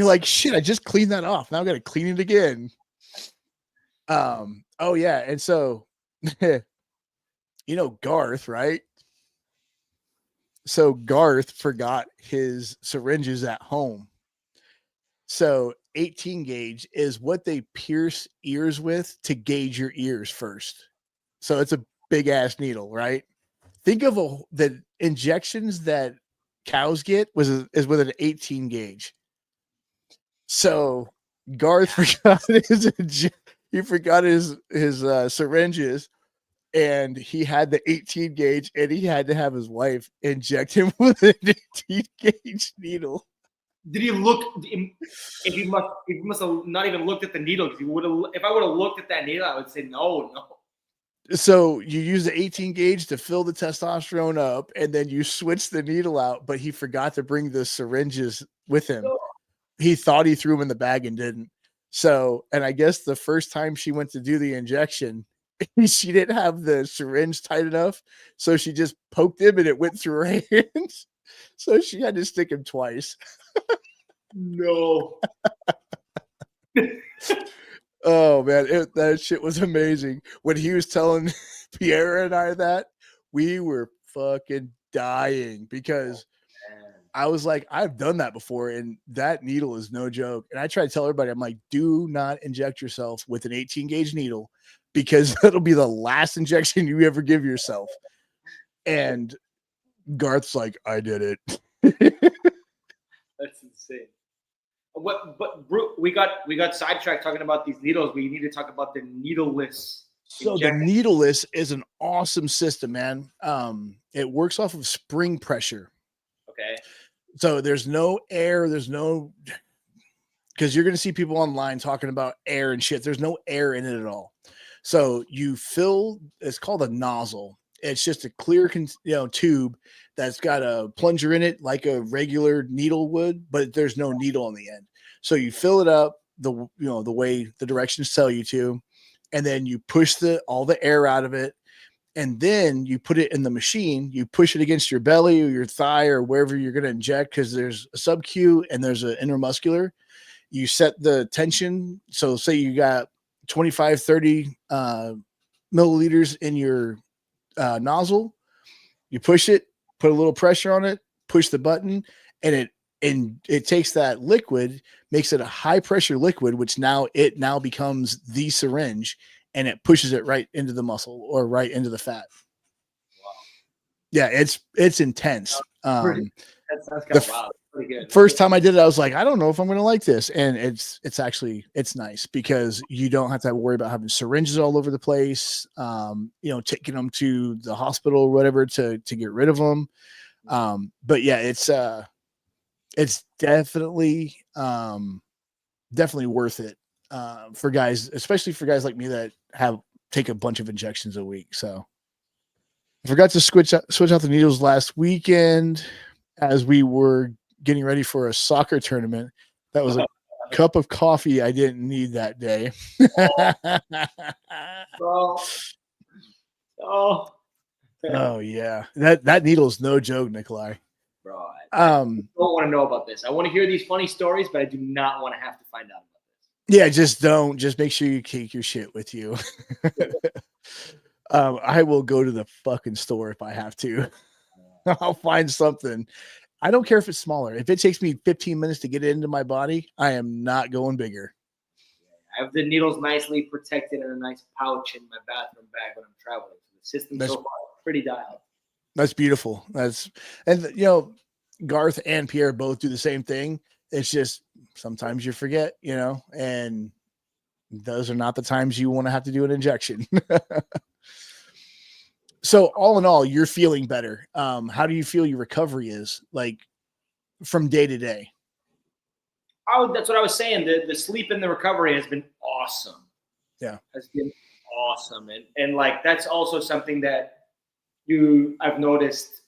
like, shit, I just cleaned that off. Now I got to clean it again. Oh yeah, and so you know Garth, right? So Garth forgot his syringes at home. So 18 gauge is what they pierce ears with to gauge your ears first. So it's a big ass needle, right? Think of the injections that cows get is with an 18 gauge. So Garth forgot his syringes, and he had the 18 gauge, and he had to have his wife inject him with an 18 gauge needle. Did he look? If he must have not even looked at the needle. Because he would have. If I would have looked at that needle, I would say no. So you use the 18 gauge to fill the testosterone up, and then you switch the needle out. But he forgot to bring the syringes with him. He thought he threw them in the bag and didn't. So, and I guess the first time she went to do the injection, she didn't have the syringe tight enough. So she just poked him and it went through her hands. So she had to stick him twice. No. Oh, man. That shit was amazing. When he was telling Pierre and I that, we were fucking dying because I was like, I've done that before, and that needle is no joke. And I try to tell everybody, I'm like, do not inject yourself with an 18 gauge needle because that'll be the last injection you ever give yourself. And Garth's like, I did it. That's insane. But we got sidetracked talking about these needles. We need to talk about the needleless. So the needleless is an awesome system, man. It works off of spring pressure. Okay. So there's no air, because you're going to see people online talking about air and shit. There's no air in it at all. So you fill, it's called a nozzle. It's just a clear, tube that's got a plunger in it like a regular needle would, but there's no needle on the end. So you fill it up the way the directions tell you to, and then you push all the air out of it. And then you put it in the machine, you push it against your belly or your thigh or wherever you're going to inject, because there's a sub-Q and there's an intermuscular. You set the tension. So say you got 25, 30 milliliters in your nozzle, you push it, put a little pressure on it, push the button, and it takes that liquid, makes it a high pressure liquid, which now becomes the syringe. And it pushes it right into the muscle or right into the fat. Wow. Yeah, it's intense. That sounds kind of wild. Pretty good. First time I did it, I was like, I don't know if I'm going to like this. And it's nice because you don't have to worry about having syringes all over the place, taking them to the hospital or whatever to get rid of them. But yeah, it's definitely worth it. For guys, especially for guys like me that take a bunch of injections a week. So I forgot to switch out the needles last weekend as we were getting ready for a soccer tournament. That was a cup of coffee I didn't need that day. Oh yeah. That needle is no joke, Nicholai. Bro, I don't want to know about this. I want to hear these funny stories, but I do not want to have to find out. Yeah, just make sure you take your shit with you. I will go to the fucking store if I have to. I'll find something. I don't care if it's smaller. If it takes me 15 minutes to get it into my body, I am not going bigger. I have the needles nicely protected in a nice pouch in my bathroom bag when I'm traveling. So the system so far pretty dialed. That's beautiful. Garth and Pierre both do the same thing. It's just sometimes you forget, and Those are not the times you want to have to do an injection. So all in all, you're feeling better. How do you feel your recovery is like from day to day? That's what I was saying. The sleep and the recovery has been awesome. Yeah. Has been awesome. And like that's also something that I've noticed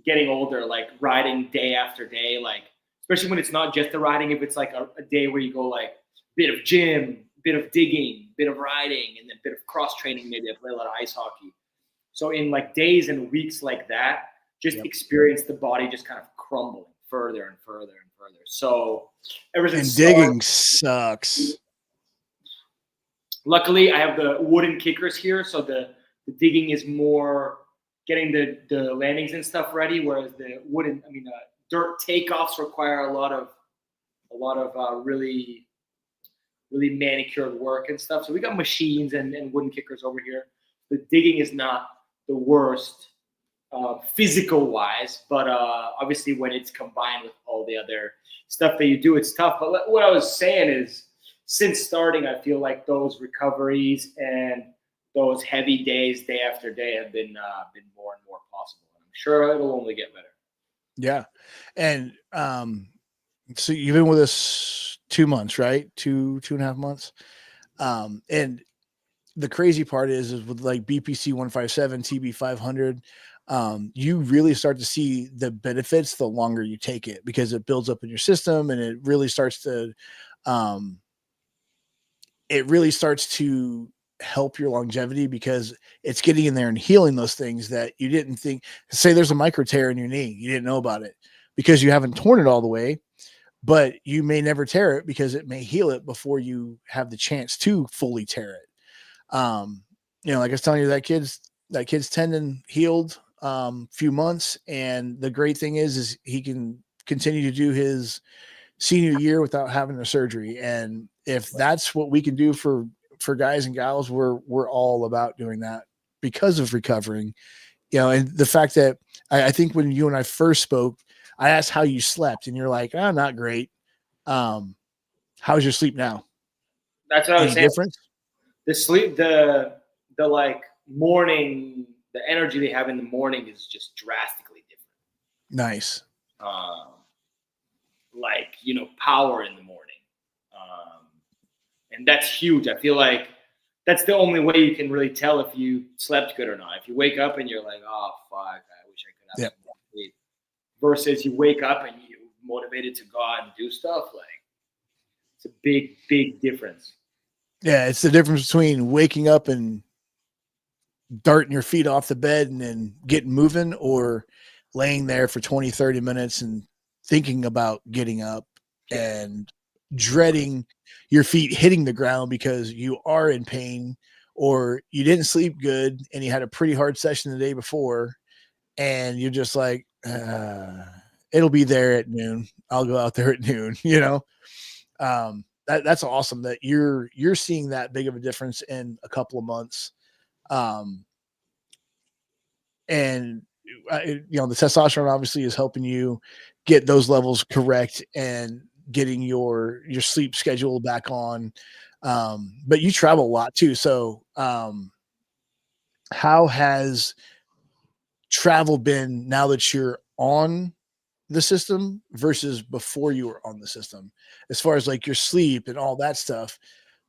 getting older, like riding day after day, like especially when it's not just the riding, if it's like a day where you go like bit of gym, bit of digging, bit of riding, and then bit of cross training, maybe I play a lot of ice hockey. So in like days and weeks like that, just experience the body just kind of crumbling further and further and further. So ever since digging sucks. Luckily, I have the wooden kickers here, so the digging is more getting the landings and stuff ready, whereas the dirt takeoffs require a lot of really manicured work and stuff. So we got machines and wooden kickers over here. The digging is not the worst physical wise, but obviously when it's combined with all the other stuff that you do, it's tough. But what I was saying is, since starting, I feel like those recoveries and those heavy days, day after day, have been more and more possible. And I'm sure it'll only get better. Yeah, and so you've been with us 2 months, right? 2.5 months. And the crazy part is with like BPC 157, TB 500, you really start to see the benefits the longer you take it, because it builds up in your system and it really starts to help your longevity, because it's getting in there and healing those things that you didn't think. Say there's a micro tear in your knee, you didn't know about it because you haven't torn it all the way, but you may never tear it because it may heal it before you have the chance to fully tear it. Like I was telling you, that kid's tendon healed few months, and the great thing is he can continue to do his senior year without having a surgery. And if that's what we can do for guys and gals, we're all about doing that because of recovering. And the fact that I think when you and I first spoke, I asked how you slept, and you're like, "Oh, not great." How's your sleep now? That's what I was saying. Difference? The sleep, the like morning, the energy they have in the morning is just drastically different. Nice. Power in the morning. And that's huge. I feel like that's the only way you can really tell if you slept good or not. If you wake up and you're like, oh, fuck, I wish I could have some more sleep. Versus you wake up and you're motivated to go out and do stuff. Like, it's a big, big difference. Yeah, it's the difference between waking up and darting your feet off the bed and then getting moving, or laying there for 20, 30 minutes and thinking about getting up and dreading your feet hitting the ground because you are in pain, or you didn't sleep good and you had a pretty hard session the day before, and you're just like, it'll be there at noon. I'll go out there at noon, That's awesome that you're seeing that big of a difference in a couple of months. And the testosterone obviously is helping you get those levels correct and getting your sleep schedule back on. But you travel a lot too. So how has travel been now that you're on the system versus before you were on the system, as far as like your sleep and all that stuff?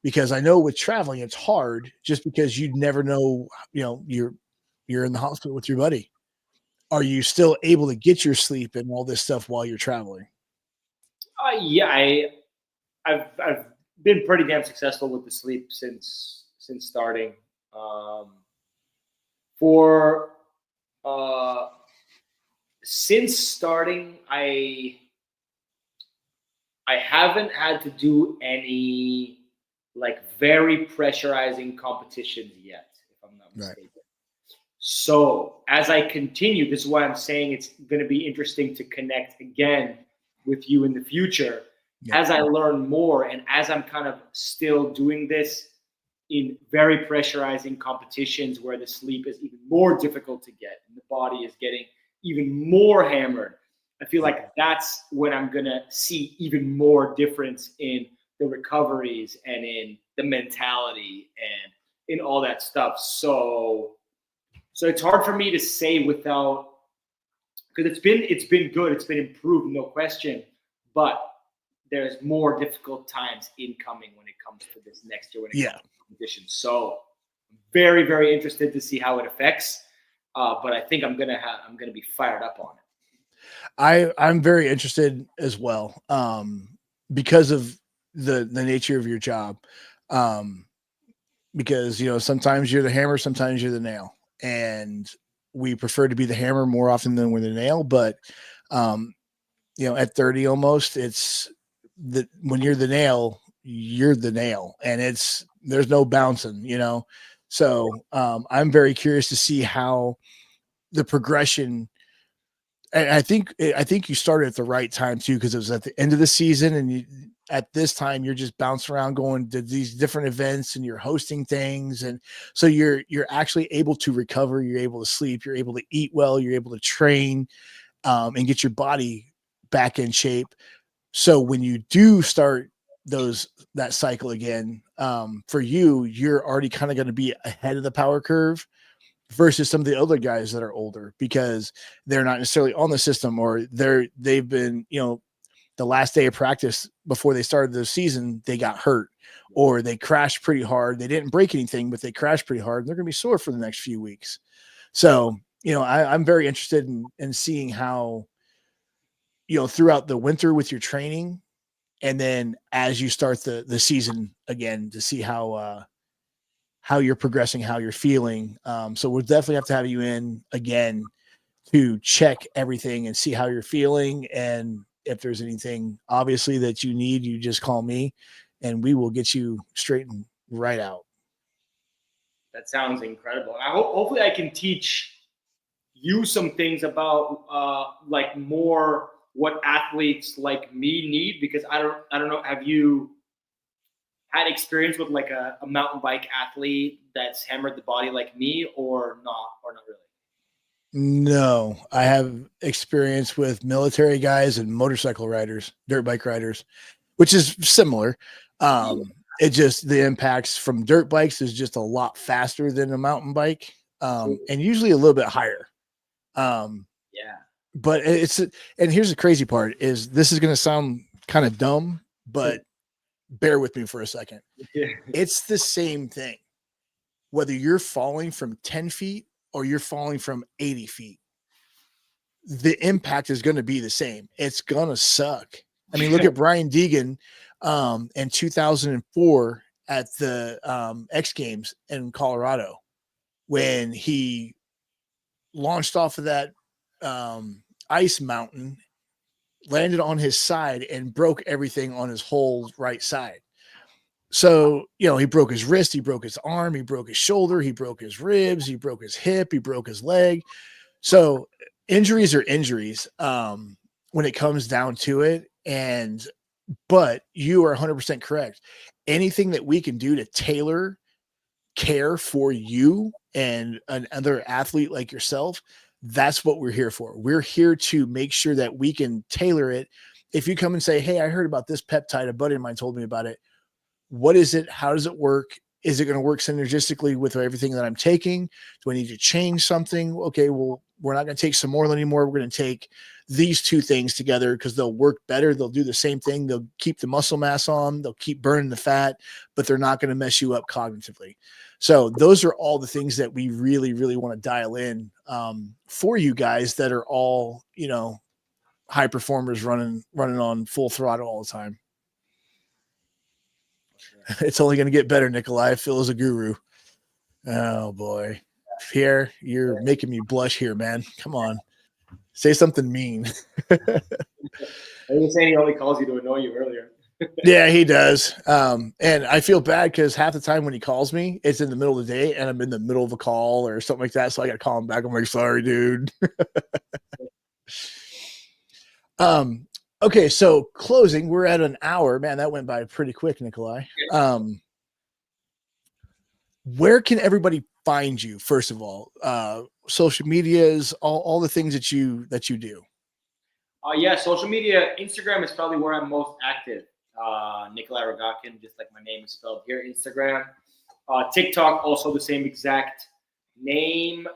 Because I know with traveling, it's hard just because you never know, you're in the hospital with your buddy. Are you still able to get your sleep and all this stuff while you're traveling? Yeah, I've been pretty damn successful with the sleep since starting. Since starting, I haven't had to do any like very pressurizing competitions yet, if I'm not mistaken. Right. So as I continue, this is why I'm saying it's going to be interesting to connect again with you in the future. Yeah. As I learn more, and as I'm kind of still doing this in very pressurizing competitions where the sleep is even more difficult to get and the body is getting even more hammered, I feel like that's when I'm going to see even more difference in the recoveries and in the mentality and in all that stuff. So it's hard for me to say without, because it's been good, it's been improved, no question, but there's more difficult times incoming when it comes to this next year when it comes to competition. So very, very interested to see how it affects. But I think I'm gonna be fired up on it. I'm very interested as well, because of the nature of your job. Because sometimes you're the hammer, sometimes you're the nail, and we prefer to be the hammer more often than we're the nail. But at 30 almost, it's when you're the nail, you're the nail, and there's no bouncing. So I'm very curious to see how the progression. And I think you started at the right time too, because it was at the end of the season, and at this time you're just bouncing around going to these different events, and you're hosting things, and so you're actually able to recover. You're able to sleep. You're able to eat well. You're able to train, and get your body back in shape. So when you do start that cycle again, for you're already kind of going to be ahead of the power curve versus some of the other guys that are older, because they're not necessarily on the system, or they've been, the last day of practice before they started the season, they got hurt, or they crashed pretty hard. They didn't break anything, but they crashed pretty hard, and they're going to be sore for the next few weeks. So, I'm very interested in seeing how, throughout the winter with your training, and then as you start the season again, to see how you're progressing, how you're feeling. So we'll definitely have to have you in again to check everything and see how you're feeling. And if there's anything obviously that you need, you just call me and we will get you straightened right out. That sounds incredible. Hopefully I can teach you some things about like more what athletes like me need, because I don't know, have you had experience with like a mountain bike athlete that's hammered the body like me, or not really? No, I have experience with military guys and motorcycle riders, dirt bike riders, which is similar. It just, the impacts from dirt bikes is just a lot faster than a mountain bike, and usually a little bit higher. But and here's the crazy part is, this is going to sound kind of dumb, but bear with me for a second. It's the same thing, whether you're falling from 10 feet or you're falling from 80 feet. The impact is going to be the same. It's going to suck. I mean, look at Brian Deegan in 2004 at the X Games in Colorado, when he launched off of that ice mountain, landed on his side, and broke everything on his whole right side. So, he broke his wrist, he broke his arm, he broke his shoulder, he broke his ribs, he broke his hip, he broke his leg. So injuries are injuries when it comes down to it. But you are 100% correct. Anything that we can do to tailor care for you and another athlete like yourself, that's what we're here for. We're here to make sure that we can tailor it. If you come and say, hey, I heard about this peptide, a buddy of mine told me about it. What is it? How does it work? Is it going to work synergistically with everything that I'm taking? Do I need to change something? Okay, well, we're not going to take some more anymore. We're going to take these two things together because they'll work better. They'll do the same thing. They'll keep the muscle mass on. They'll keep burning the fat, but they're not going to mess you up cognitively. So those are all the things that we really, really want to dial in for you guys that are all, high performers running on full throttle all the time. It's only going to get better, Nicholai. Phil is a guru. Oh boy, Pierre, you're making me blush here, man. Come on, say something mean. I was saying he only calls you to annoy you earlier. Yeah, he does. And I feel bad because half the time when he calls me, it's in the middle of the day and I'm in the middle of a call or something like that. So I got to call him back. I'm like, sorry, dude. Okay, so closing, we're at an hour. Man, that went by pretty quick, Nicholai. Where can everybody find you, first of all? Social medias, all the things that you do. Yeah, social media. Instagram is probably where I'm most active. Nicholai Rogtkin, just like my name is spelled here. Instagram, TikTok, also the same exact name.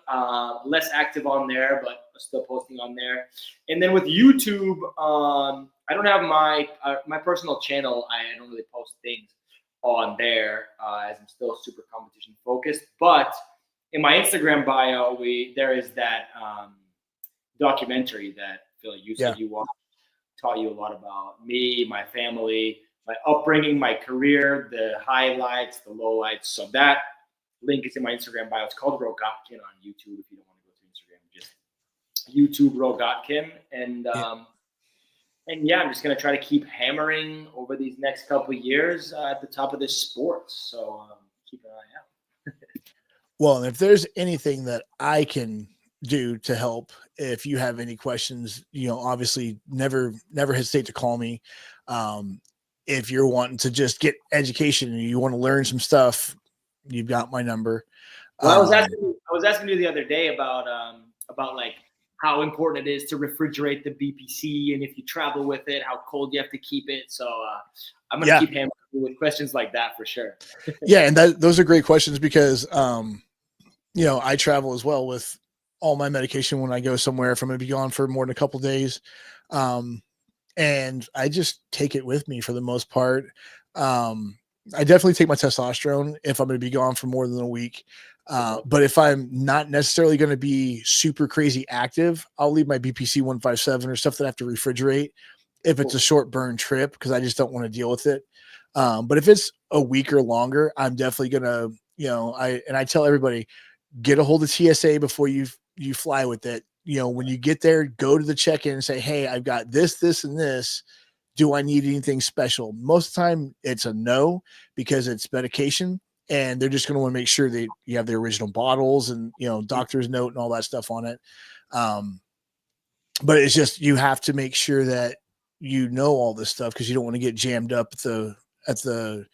Less active on there, but still posting on there. And then with YouTube, I don't have my personal channel. I don't really post things on there as I'm still super competition focused. But in my Instagram bio, there is that documentary that Phil, you said you watched, taught you a lot about me, my family, my upbringing, my career, the highlights, the lowlights. So that link is in my Instagram bio. It's called Rogtkin on YouTube. If you don't want to go to Instagram, just YouTube Rogtkin. And yeah, I'm just gonna try to keep hammering over these next couple of years at the top of this sport. So keep an eye out. Well, and if there's anything that I can do to help, if you have any questions, obviously never hesitate to call me. If you're wanting to just get education and you want to learn some stuff, you've got my number. Well, I was asking you the other day about like how important it is to refrigerate the BPC, and if you travel with it, how cold you have to keep it. So I'm gonna keep hammering with questions like that for sure. Yeah, and those are great questions because I travel as well with all my medication when I go somewhere. If I'm going to be gone for more than a couple of days, and I just take it with me for the most part. I definitely take my testosterone if I'm going to be gone for more than a week. But if I'm not necessarily going to be super crazy active, I'll leave my BPC 157 or stuff that I have to refrigerate if it's a short burn trip, because I just don't want to deal with it. But if it's a week or longer, I'm definitely going to, I tell everybody, get a hold of TSA before you fly with it. When you get there, go to the check-in and say, hey, I've got this, this, and this. Do I need anything special? Most of the time it's a no, because it's medication and they're just going to want to make sure that you have the original bottles and, doctor's note and all that stuff on it. But it's just, you have to make sure that all this stuff, because you don't want to get jammed up at the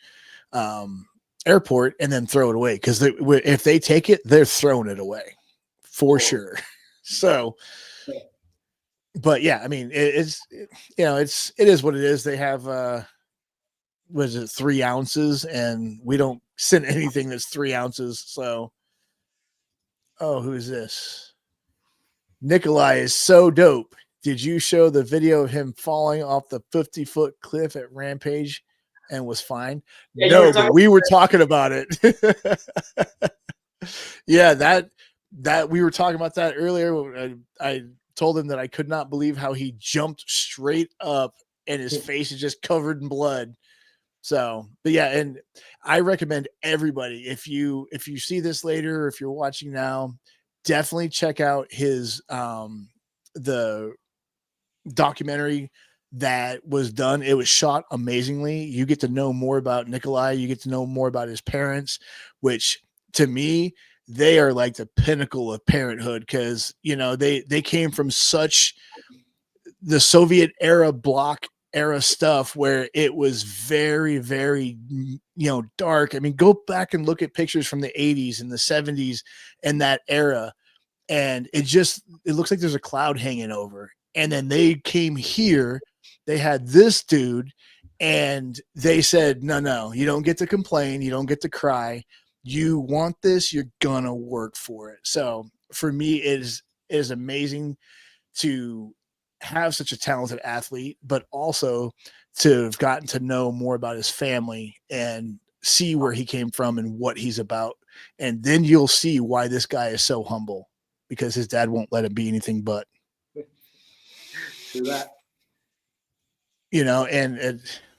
airport and then throw it away. Because if they take it, they're throwing it away for sure. So, but yeah, I mean, it is what it is. They have, 3 ounces, and we don't send anything that's 3 ounces. So, who is this? Nicholai is so dope. Did you show the video of him falling off the 50-foot cliff at Rampage and was fine? Yeah, no, but we were talking about it. Yeah, that we were talking about that earlier. I told him that I could not believe how he jumped straight up and his face is just covered in blood. So, but yeah, and I recommend everybody, if you see this later, or if you're watching now, definitely check out his the documentary that was done. It was shot amazingly. You get to know more about Nicholai. You get to know more about his parents, which to me, they are like the pinnacle of parenthood, because they came from such the Soviet era bloc era stuff where it was very, very dark. I mean, go back and look at pictures from the 80s and the 70s and that era, and it looks like there's a cloud hanging over. And then they came here, they had this dude, and they said, no, you don't get to complain, you don't get to cry. You want this, you're gonna work for it. So for me, it is amazing to have such a talented athlete, but also to have gotten to know more about his family and see where he came from and what he's about. And then you'll see why this guy is so humble, because his dad won't let him be anything but. True that.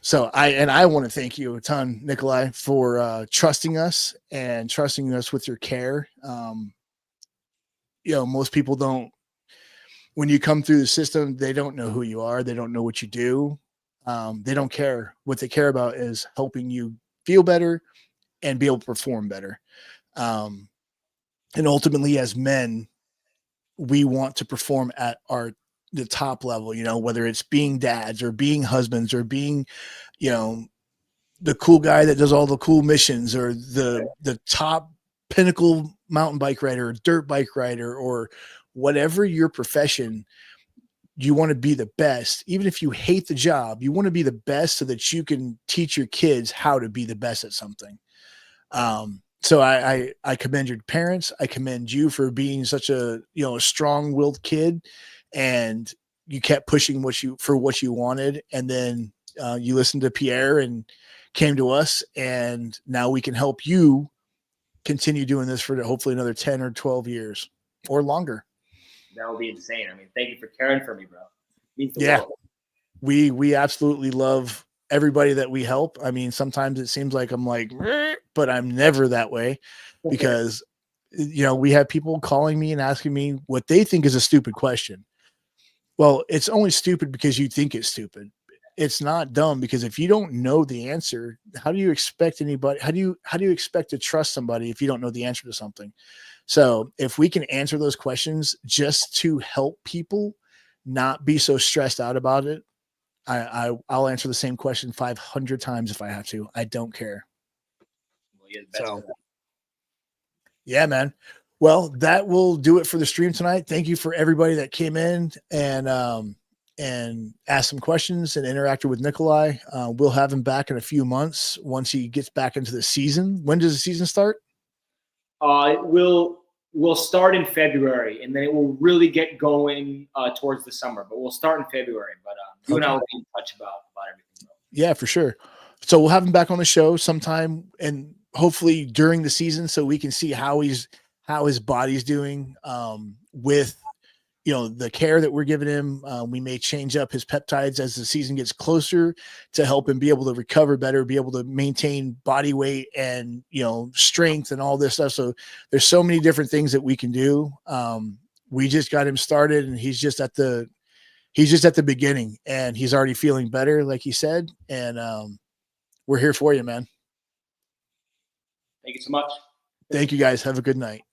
So I want to thank you a ton, Nicholai, for trusting us with your care. Most people don't, when you come through the system, they don't know who you are. They don't know what you do. They don't care. What they care about is helping you feel better and be able to perform better. And ultimately, as men, we want to perform at the top level, whether it's being dads or being husbands or being, the cool guy that does all the cool missions, or the top pinnacle mountain bike rider or dirt bike rider, or whatever your profession. you want to be the best. Even if you hate the job, you want to be the best so that you can teach your kids how to be the best at something. So I commend your parents. I commend you for being such a, a strong-willed kid, and you kept pushing what you wanted. And then you listened to Pierre and came to us, and now we can help you continue doing this for hopefully another 10 or 12 years or longer. That would be insane. I mean, thank you for caring for me, bro. Means the Yeah. world. We absolutely love everybody that we help. I mean, sometimes it seems like I'm like, but I'm never that way, because we have people calling me and asking me what they think is a stupid question. Well, it's only stupid because you think it's stupid. It's not dumb, because if you don't know the answer, how do you expect anybody? How do you expect to trust somebody if you don't know the answer to something? So if we can answer those questions just to help people not be so stressed out about it, I'll answer the same question 500 times if I have to. I don't care. Well, so, yeah, man. Well, that will do it for the stream tonight. Thank you for everybody that came in and asked some questions and interacted with Nicholai. We'll have him back in a few months once he gets back into the season. When does the season start? We'll start in February, and then it will really get going towards the summer. But we'll start in February. But you and I will be in touch about everything. Yeah, for sure. So we'll have him back on the show sometime, and hopefully during the season, so we can see how his body's doing with the care that we're giving him. We may change up his peptides as the season gets closer to help him be able to recover better, be able to maintain body weight and, strength and all this stuff. So there's so many different things that we can do. We just got him started, and he's just at the beginning, and he's already feeling better, like he said. And we're here for you, man. Thank you so much. Thank you, guys. Have a good night.